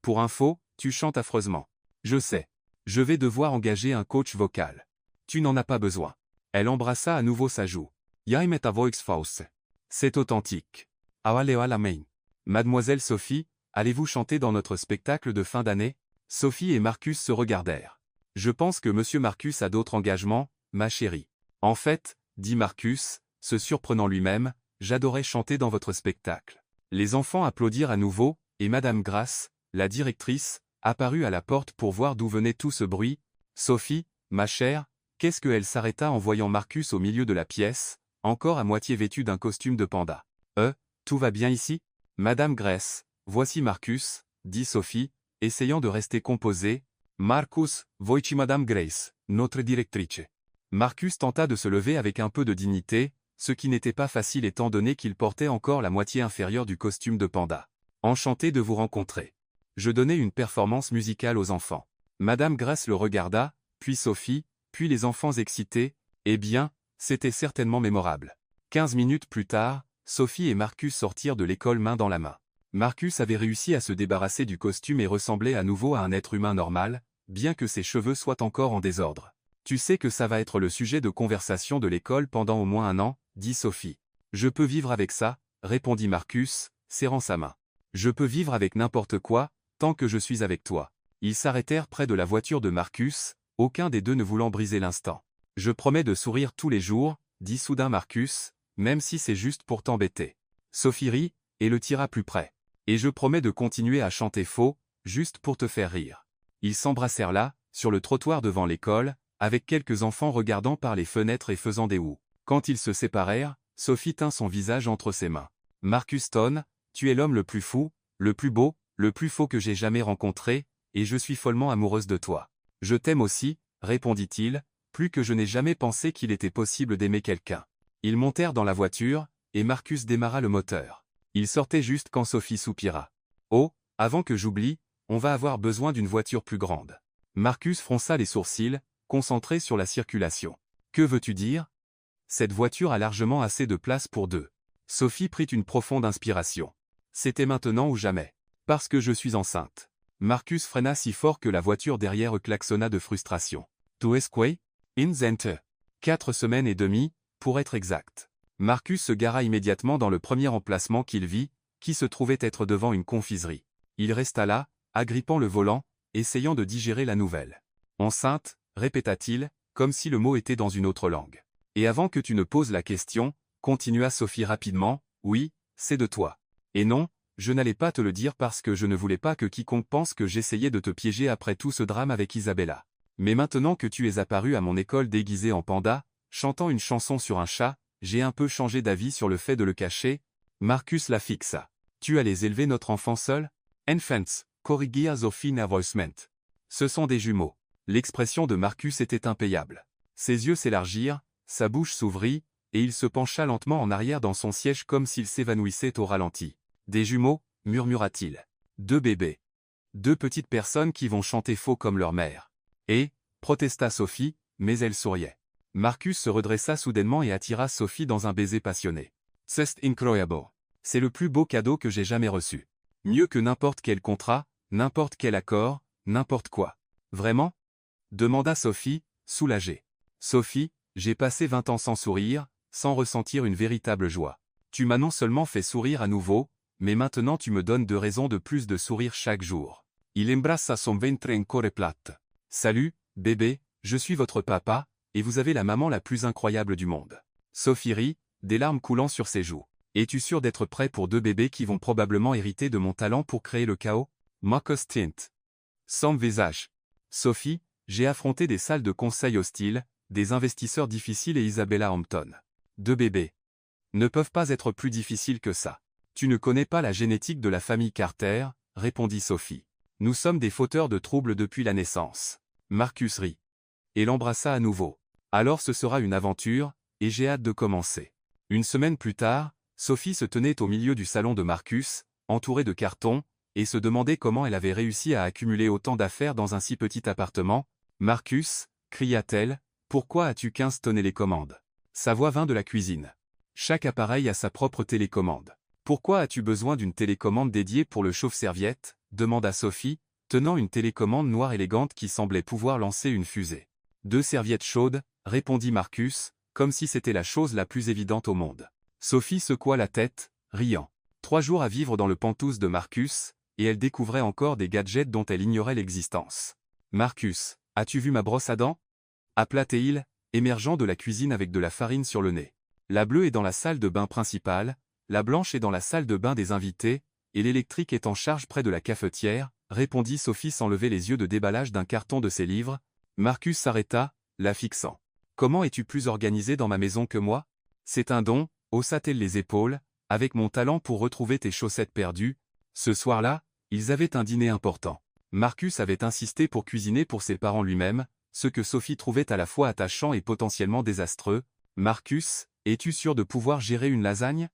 Pour info, tu chantes affreusement. Je sais. Je vais devoir engager un coach vocal. Tu n'en as pas besoin. Elle embrassa à nouveau sa joue. Jag met voix fausse. C'est authentique. Awalea la main. Mademoiselle Sophie, allez-vous chanter dans notre spectacle de fin d'année? Sophie et Marcus se regardèrent. Je pense que monsieur Marcus a d'autres engagements, ma chérie. En fait, dit Marcus, se surprenant lui-même, j'adorais chanter dans votre spectacle. Les enfants applaudirent à nouveau, et Madame Grace, la directrice, apparut à la porte pour voir d'où venait tout ce bruit. Sophie, ma chère, qu'est-ce qu'elle s'arrêta en voyant Marcus au milieu de la pièce, encore à moitié vêtu d'un costume de panda. Tout va bien ici? Madame Grace, voici Marcus, dit Sophie, essayant de rester composée. Marcus, voici Madame Grace, notre directrice. Marcus tenta de se lever avec un peu de dignité, ce qui n'était pas facile étant donné qu'il portait encore la moitié inférieure du costume de panda. Enchanté de vous rencontrer. Je donnais une performance musicale aux enfants. Madame Grace le regarda, puis Sophie, puis les enfants excités. Eh bien, c'était certainement mémorable. 15 minutes plus tard, Sophie et Marcus sortirent de l'école main dans la main. Marcus avait réussi à se débarrasser du costume et ressemblait à nouveau à un être humain normal, bien que ses cheveux soient encore en désordre. Tu sais que ça va être le sujet de conversation de l'école pendant au moins 1 an, dit Sophie. Je peux vivre avec ça, répondit Marcus, serrant sa main. Je peux vivre avec n'importe quoi, tant que je suis avec toi. Ils s'arrêtèrent près de la voiture de Marcus, aucun des deux ne voulant briser l'instant. Je promets de sourire tous les jours, dit soudain Marcus, même si c'est juste pour t'embêter. Sophie rit, et le tira plus près. Et je promets de continuer à chanter faux, juste pour te faire rire. Ils s'embrassèrent là, sur le trottoir devant l'école, avec quelques enfants regardant par les fenêtres et faisant des ouh. Quand ils se séparèrent, Sophie tint son visage entre ses mains. Marcus Stone, tu es l'homme le plus fou, le plus beau, le plus faux que j'ai jamais rencontré, et je suis follement amoureuse de toi. Je t'aime aussi, répondit-il, Plus que je n'ai jamais pensé qu'il était possible d'aimer quelqu'un. Ils montèrent dans la voiture, et Marcus démarra le moteur. Il sortait juste quand Sophie soupira. « Oh, avant que j'oublie, on va avoir besoin d'une voiture plus grande. » Marcus fronça les sourcils, concentré sur la circulation. « Que veux-tu dire ? Cette voiture a largement assez de place pour deux. » Sophie prit une profonde inspiration. C'était maintenant ou jamais. Parce que je suis enceinte. Marcus freina si fort que la voiture derrière klaxonna de frustration. « Tu es quoi ? In Zente. 4 semaines et demie, pour être exact. » Marcus se gara immédiatement dans le premier emplacement qu'il vit, qui se trouvait être devant une confiserie. Il resta là, agrippant le volant, essayant de digérer la nouvelle. « Enceinte » répéta-t-il, comme si le mot était dans une autre langue. « Et avant que tu ne poses la question, » continua Sophie rapidement, « oui, c'est de toi. Et non, je n'allais pas te le dire parce que je ne voulais pas que quiconque pense que j'essayais de te piéger après tout ce drame avec Isabella. Mais maintenant que tu es apparu à mon école déguisé en panda, chantant une chanson sur un chat, j'ai un peu changé d'avis sur le fait de le cacher. » Marcus la fixa. « Tu allais élever notre enfant seul ? Infants, corrigia Sophie nervousement. Ce sont des jumeaux. » L'expression de Marcus était impayable. Ses yeux s'élargirent, sa bouche s'ouvrit, et il se pencha lentement en arrière dans son siège comme s'il s'évanouissait au ralenti. « Des jumeaux, murmura-t-il. 2 bébés. 2 petites personnes qui vont chanter faux comme leur mère. » Et, protesta Sophie, mais elle souriait. Marcus se redressa soudainement et attira Sophie dans un baiser passionné. « C'est incroyable. C'est le plus beau cadeau que j'ai jamais reçu. Mieux que n'importe quel contrat, n'importe quel accord, n'importe quoi. » « Vraiment ? » demanda Sophie, soulagée. « Sophie, j'ai passé 20 ans sans sourire, sans ressentir une véritable joie. Tu m'as non seulement fait sourire à nouveau, mais maintenant tu me donnes 2 raisons de plus de sourire chaque jour. » Il embrassa son ventre encore plate. « Salut, bébé, je suis votre papa, et vous avez la maman la plus incroyable du monde. » Sophie rit, des larmes coulant sur ses joues. « Es-tu sûr d'être prêt pour 2 bébés qui vont probablement hériter de mon talent pour créer le chaos ? » Marcus tint. Sans visage. « Sophie, j'ai affronté des salles de conseil hostiles, des investisseurs difficiles et Isabella Hampton. 2 bébés ne peuvent pas être plus difficiles que ça. Tu ne connais pas la génétique de la famille Carter, répondit Sophie. Nous sommes des fauteurs de troubles depuis la naissance. » Marcus rit. Et l'embrassa à nouveau. « Alors ce sera une aventure, et j'ai hâte de commencer. » Une semaine plus tard, Sophie se tenait au milieu du salon de Marcus, entourée de cartons, et se demandait comment elle avait réussi à accumuler autant d'affaires dans un si petit appartement. « Marcus, cria-t-elle, pourquoi as-tu 15 télécommandes ? » Sa voix vint de la cuisine. « Chaque appareil a sa propre télécommande. »« Pourquoi as-tu besoin d'une télécommande dédiée pour le chauffe-serviette ? » demanda Sophie, tenant une télécommande noire élégante qui semblait pouvoir lancer une fusée. « 2 serviettes chaudes, » répondit Marcus, comme si c'était la chose la plus évidente au monde. Sophie secoua la tête, riant. 3 jours à vivre dans le pantouse de Marcus, et elle découvrait encore des gadgets dont elle ignorait l'existence. « Marcus, as-tu vu ma brosse à dents ? » appela Théil, émergeant de la cuisine avec de la farine sur le nez. La bleue est dans la salle de bain principale, la blanche est dans la salle de bain des invités, et l'électrique est en charge près de la cafetière, répondit Sophie sans lever les yeux de déballage d'un carton de ses livres. Marcus s'arrêta, la fixant. « Comment es-tu plus organisé dans ma maison que moi ? C'est un don, haussa-t-elle les épaules, avec mon talent pour retrouver tes chaussettes perdues. » Ce soir-là, ils avaient un dîner important. Marcus avait insisté pour cuisiner pour ses parents lui-même, ce que Sophie trouvait à la fois attachant et potentiellement désastreux. « Marcus, es-tu sûr de pouvoir gérer une lasagne ? »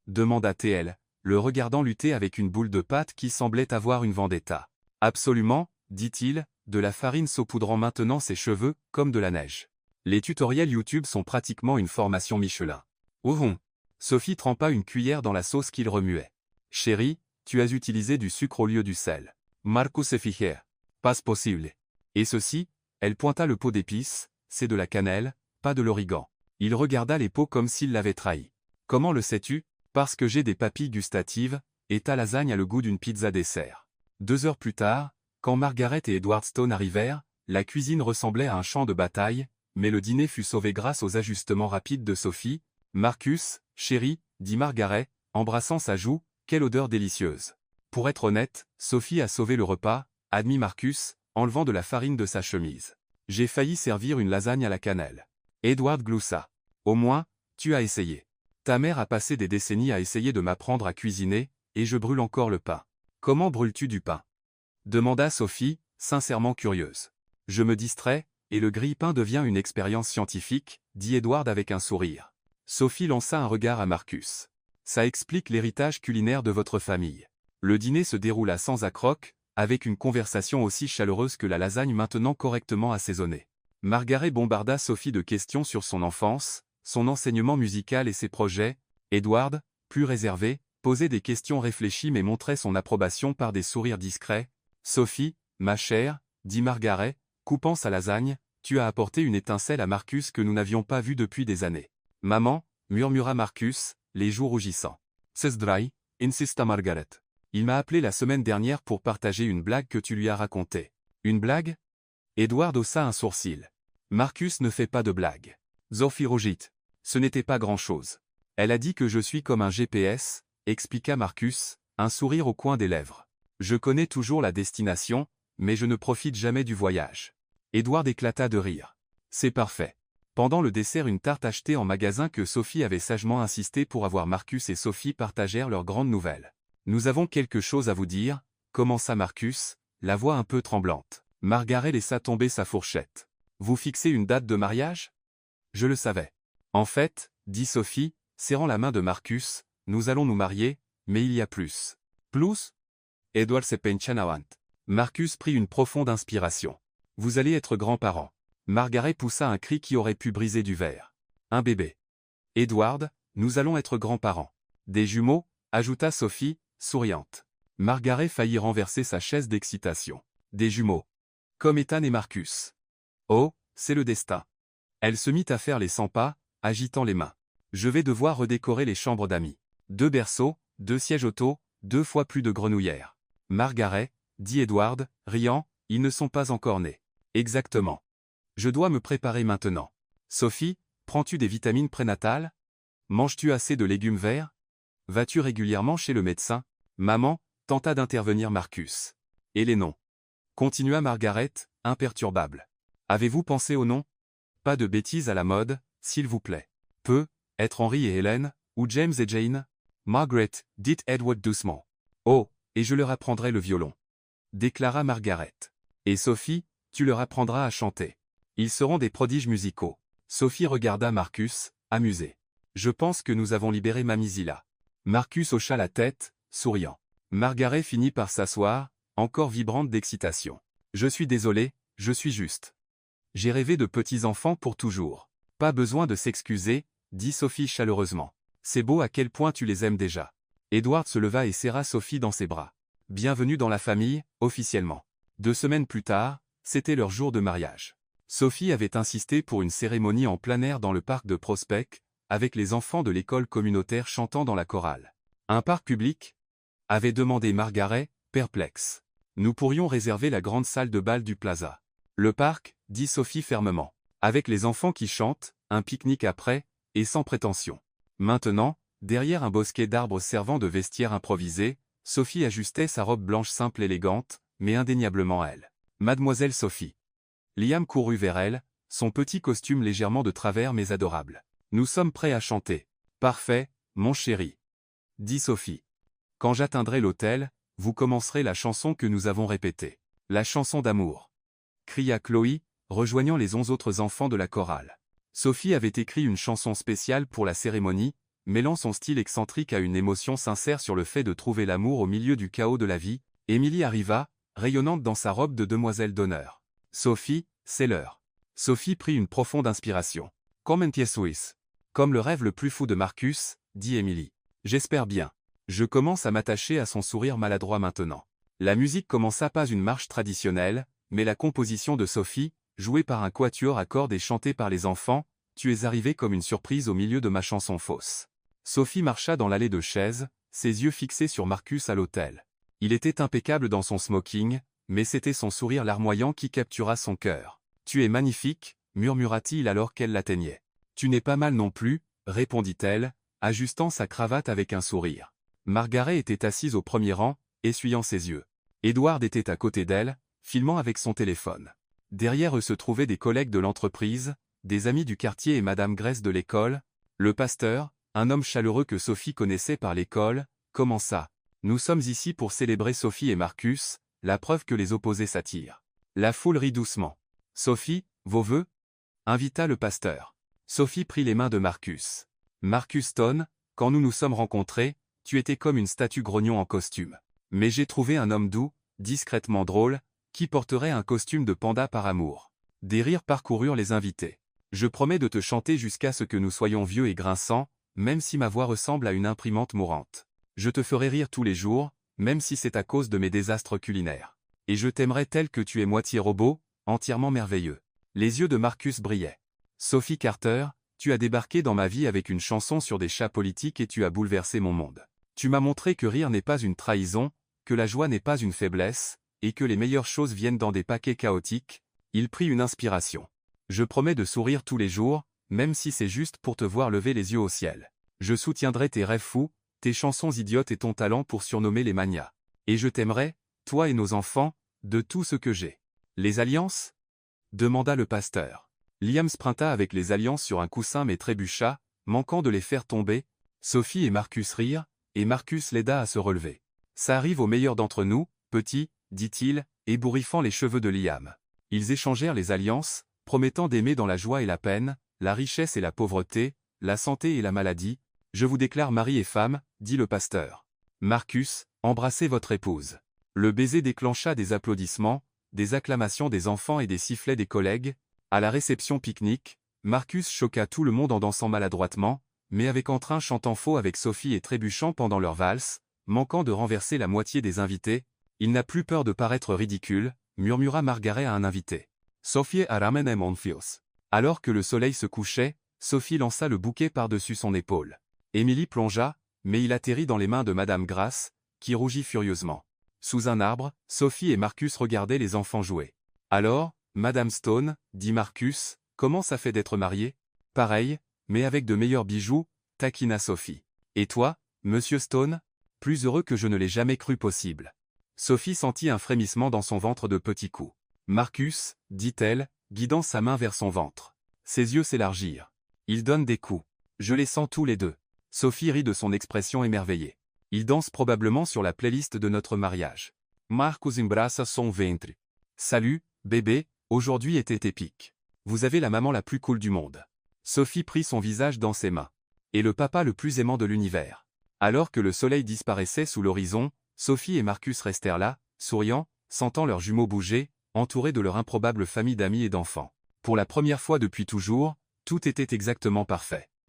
demanda T.L., le regardant lutter avec une boule de pâte qui semblait avoir une vendetta. « Absolument, » dit-il, de la farine saupoudrant maintenant ses cheveux, comme de la neige. Les tutoriels YouTube sont pratiquement une formation Michelin. « Ouhon !» Sophie trempa une cuillère dans la sauce qu'il remuait. « Chérie, tu as utilisé du sucre au lieu du sel. » Marcus se fijait. « Pas possible. » Et ceci, elle pointa le pot d'épices, c'est de la cannelle, pas de l'origan. Il regarda les pots comme s'il l'avait trahi. « Comment le sais-tu ? » Parce que j'ai des papilles gustatives, et ta lasagne a le goût d'une pizza dessert. 2 heures plus tard, quand Margaret et Edward Stone arrivèrent, la cuisine ressemblait à un champ de bataille, mais le dîner fut sauvé grâce aux ajustements rapides de Sophie. « Marcus, chéri, » dit Margaret, embrassant sa joue, « quelle odeur délicieuse. » Pour être honnête, Sophie a sauvé le repas, admit Marcus, enlevant de la farine de sa chemise. J'ai failli servir une lasagne à la cannelle. Edward gloussa. Au moins, tu as essayé. Ta mère a passé des décennies à essayer de m'apprendre à cuisiner, et je brûle encore le pain. Comment brûles-tu du pain ? Demanda Sophie, sincèrement curieuse. Je me distrais, et le grille-pain devient une expérience scientifique, dit Edward avec un sourire. Sophie lança un regard à Marcus. Ça explique l'héritage culinaire de votre famille. Le dîner se déroula sans accroc, avec une conversation aussi chaleureuse que la lasagne maintenant correctement assaisonnée. Margaret bombarda Sophie de questions sur son enfance, son enseignement musical et ses projets. Edward, plus réservé, posait des questions réfléchies mais montrait son approbation par des sourires discrets. « Sophie, ma chère, dit Margaret, coupant sa lasagne, tu as apporté une étincelle à Marcus que nous n'avions pas vu depuis des années. »« Maman, murmura Marcus, les joues rougissant. C'est dry, insista Margaret. Il m'a appelé la semaine dernière pour partager une blague que tu lui as racontée. Une blague? Edward haussa un sourcil. Marcus ne fait pas de blagues. Sophie rougit. Ce n'était pas grand-chose. Elle a dit que je suis comme un GPS, expliqua Marcus, un sourire au coin des lèvres. Je connais toujours la destination, mais je ne profite jamais du voyage. Edward éclata de rire. C'est parfait. Pendant le dessert, une tarte achetée en magasin que Sophie avait sagement insisté pour avoir. Marcus et Sophie partagèrent leurs grandes nouvelles. Nous avons quelque chose à vous dire, commença Marcus, la voix un peu tremblante. Margaret laissa tomber sa fourchette. Vous fixez une date de mariage? Je le savais. En fait, dit Sophie, serrant la main de Marcus, nous allons nous marier, mais il y a plus. Plus? Edward se pencha avant. Marcus prit une profonde inspiration. Vous allez être grands-parents. Margaret poussa un cri qui aurait pu briser du verre. Un bébé. Edward, nous allons être grands-parents. Des jumeaux, ajouta Sophie, souriante. Margaret faillit renverser sa chaise d'excitation. Des jumeaux. Comme Ethan et Marcus. Oh, c'est le destin. Elle se mit à faire les 100 pas, agitant les mains. Je vais devoir redécorer les chambres d'amis. 2 berceaux, 2 sièges auto, 2 fois plus de grenouillères. Margaret, dit Edward, riant, ils ne sont pas encore nés. Exactement. Je dois me préparer maintenant. Sophie, prends-tu des vitamines prénatales? Manges-tu assez de légumes verts? Vas-tu régulièrement chez le médecin? Maman, tenta d'intervenir Marcus. Et les noms? Continua Margaret, imperturbable. Avez-vous pensé aux noms? Pas de bêtises à la mode, s'il vous plaît. Être Henry et Hélène, ou James et Jane? Margaret, dit Edward doucement. Oh, et je leur apprendrai le violon. Déclara Margaret. Et Sophie, tu leur apprendras à chanter. Ils seront des prodiges musicaux. Sophie regarda Marcus, amusée. Je pense que nous avons libéré Mamie Zilla. Marcus hocha la tête, souriant. Margaret finit par s'asseoir, encore vibrante d'excitation. Je suis désolée, je suis juste. J'ai rêvé de petits-enfants pour toujours. Pas besoin de s'excuser, dit Sophie chaleureusement. C'est beau à quel point tu les aimes déjà. Edward se leva et serra Sophie dans ses bras. Bienvenue dans la famille, officiellement. 2 semaines plus tard, c'était leur jour de mariage. Sophie avait insisté pour une cérémonie en plein air dans le parc de Prospect, avec les enfants de l'école communautaire chantant dans la chorale. Un parc public? Avait demandé Margaret, perplexe. Nous pourrions réserver la grande salle de bal du Plaza. Le parc, dit Sophie fermement. Avec les enfants qui chantent, un pique-nique après, et sans prétention. Maintenant, derrière un bosquet d'arbres servant de vestiaire improvisé, Sophie ajustait sa robe blanche simple élégante, mais indéniablement elle. Mademoiselle Sophie. Liam courut vers elle, son petit costume légèrement de travers mais adorable. Nous sommes prêts à chanter. Parfait, mon chéri. Dit Sophie. Quand j'atteindrai l'hôtel, vous commencerez la chanson que nous avons répétée. La chanson d'amour. Cria Chloé, rejoignant les 11 autres enfants de la chorale. Sophie avait écrit une chanson spéciale pour la cérémonie, mêlant son style excentrique à une émotion sincère sur le fait de trouver l'amour au milieu du chaos de la vie. Émilie arriva, rayonnante dans sa robe de demoiselle d'honneur. Sophie, c'est l'heure. Sophie prit une profonde inspiration. Comme Comme le rêve le plus fou de Marcus, dit Émilie. J'espère bien. Je commence à m'attacher à son sourire maladroit maintenant. La musique commença pas une marche traditionnelle, mais la composition de Sophie, jouée par un quatuor à cordes et chantée par les enfants, tu es arrivé comme une surprise au milieu de ma chanson fausse. Sophie marcha dans l'allée de chaises, ses yeux fixés sur Marcus à l'autel. Il était impeccable dans son smoking, mais c'était son sourire larmoyant qui captura son cœur. Tu es magnifique, murmura-t-il alors qu'elle l'atteignait. Tu n'es pas mal non plus, répondit-elle, ajustant sa cravate avec un sourire. Margaret était assise au premier rang, essuyant ses yeux. Edward était à côté d'elle, filmant avec son téléphone. Derrière eux se trouvaient des collègues de l'entreprise, des amis du quartier et Madame Grèce de l'école. Le pasteur, un homme chaleureux que Sophie connaissait par l'école, commença. Nous sommes ici pour célébrer Sophie et Marcus, la preuve que les opposés s'attirent. La foule rit doucement. Sophie, Vos vœux? Invita le pasteur. Sophie prit les mains de Marcus. Marcus Stone, quand nous nous sommes rencontrés, tu étais comme une statue grognon en costume. Mais j'ai trouvé un homme doux, discrètement drôle, qui porterait un costume de panda par amour. Des rires parcoururent les invités. Je promets de te chanter jusqu'à ce que nous soyons vieux et grinçants, même si ma voix ressemble à une imprimante mourante. Je te ferai rire tous les jours, même si c'est à cause de mes désastres culinaires. Et je t'aimerai tel que tu es moitié robot, entièrement merveilleux. Les yeux de Marcus brillaient. Sophie Carter, tu as débarqué dans ma vie avec une chanson sur des chats politiques et tu as bouleversé mon monde. Tu m'as montré que rire n'est pas une trahison, que la joie n'est pas une faiblesse, et que les meilleures choses viennent dans des paquets chaotiques. Il prit une inspiration. Je promets de sourire tous les jours, même si c'est juste pour te voir lever les yeux au ciel. Je soutiendrai tes rêves fous, tes chansons idiotes et ton talent pour surnommer les manias. Et je t'aimerai, toi et nos enfants, de tout ce que j'ai. Les alliances? Demanda le pasteur. Liam sprinta avec les alliances sur un coussin mais trébucha, manquant de les faire tomber. Sophie et Marcus rirent, et Marcus l'aida à se relever. Ça arrive au meilleur d'entre nous, petit, dit-il, ébouriffant les cheveux de Liam. Ils échangèrent les alliances, promettant d'aimer dans la joie et la peine, la richesse et la pauvreté, la santé et la maladie. Je vous déclare mari et femme, dit le pasteur. Marcus, embrassez votre épouse. Le baiser déclencha des applaudissements, des acclamations des enfants et des sifflets des collègues. À la réception pique-nique, Marcus choqua tout le monde en dansant maladroitement, mais avec entrain chantant faux avec Sophie et trébuchant pendant leur valse, manquant de renverser la moitié des invités. Il n'a plus peur de paraître ridicule, murmura Margaret à un invité. Sophie a ramené mon fils. Alors que le soleil se couchait, Sophie lança le bouquet par-dessus son épaule. Émilie plongea, mais il atterrit dans les mains de Madame Grace, qui rougit furieusement. Sous un arbre, Sophie et Marcus regardaient les enfants jouer. Alors, Madame Stone, dit Marcus, comment ça fait d'être marié? Pareil, mais avec de meilleurs bijoux, taquina Sophie. Et toi, Monsieur Stone? Plus heureux que je ne l'ai jamais cru possible. Sophie sentit un frémissement dans son ventre de petits coups. Marcus, dit-elle, guidant sa main vers son ventre. Ses yeux s'élargirent. Il donne des coups. Je les sens tous les deux. Sophie rit de son expression émerveillée. Il danse probablement sur la playlist de notre mariage. Marcus embraça son ventre. Salut, bébé, aujourd'hui était épique. Vous avez la maman la plus cool du monde. Sophie prit son visage dans ses mains. Et le papa le plus aimant de l'univers. Alors que le soleil disparaissait sous l'horizon, Sophie et Marcus restèrent là, souriant, sentant leurs jumeaux bouger, entourés de leur improbable famille d'amis et d'enfants. Pour la première fois depuis toujours, tout était exactement parfait.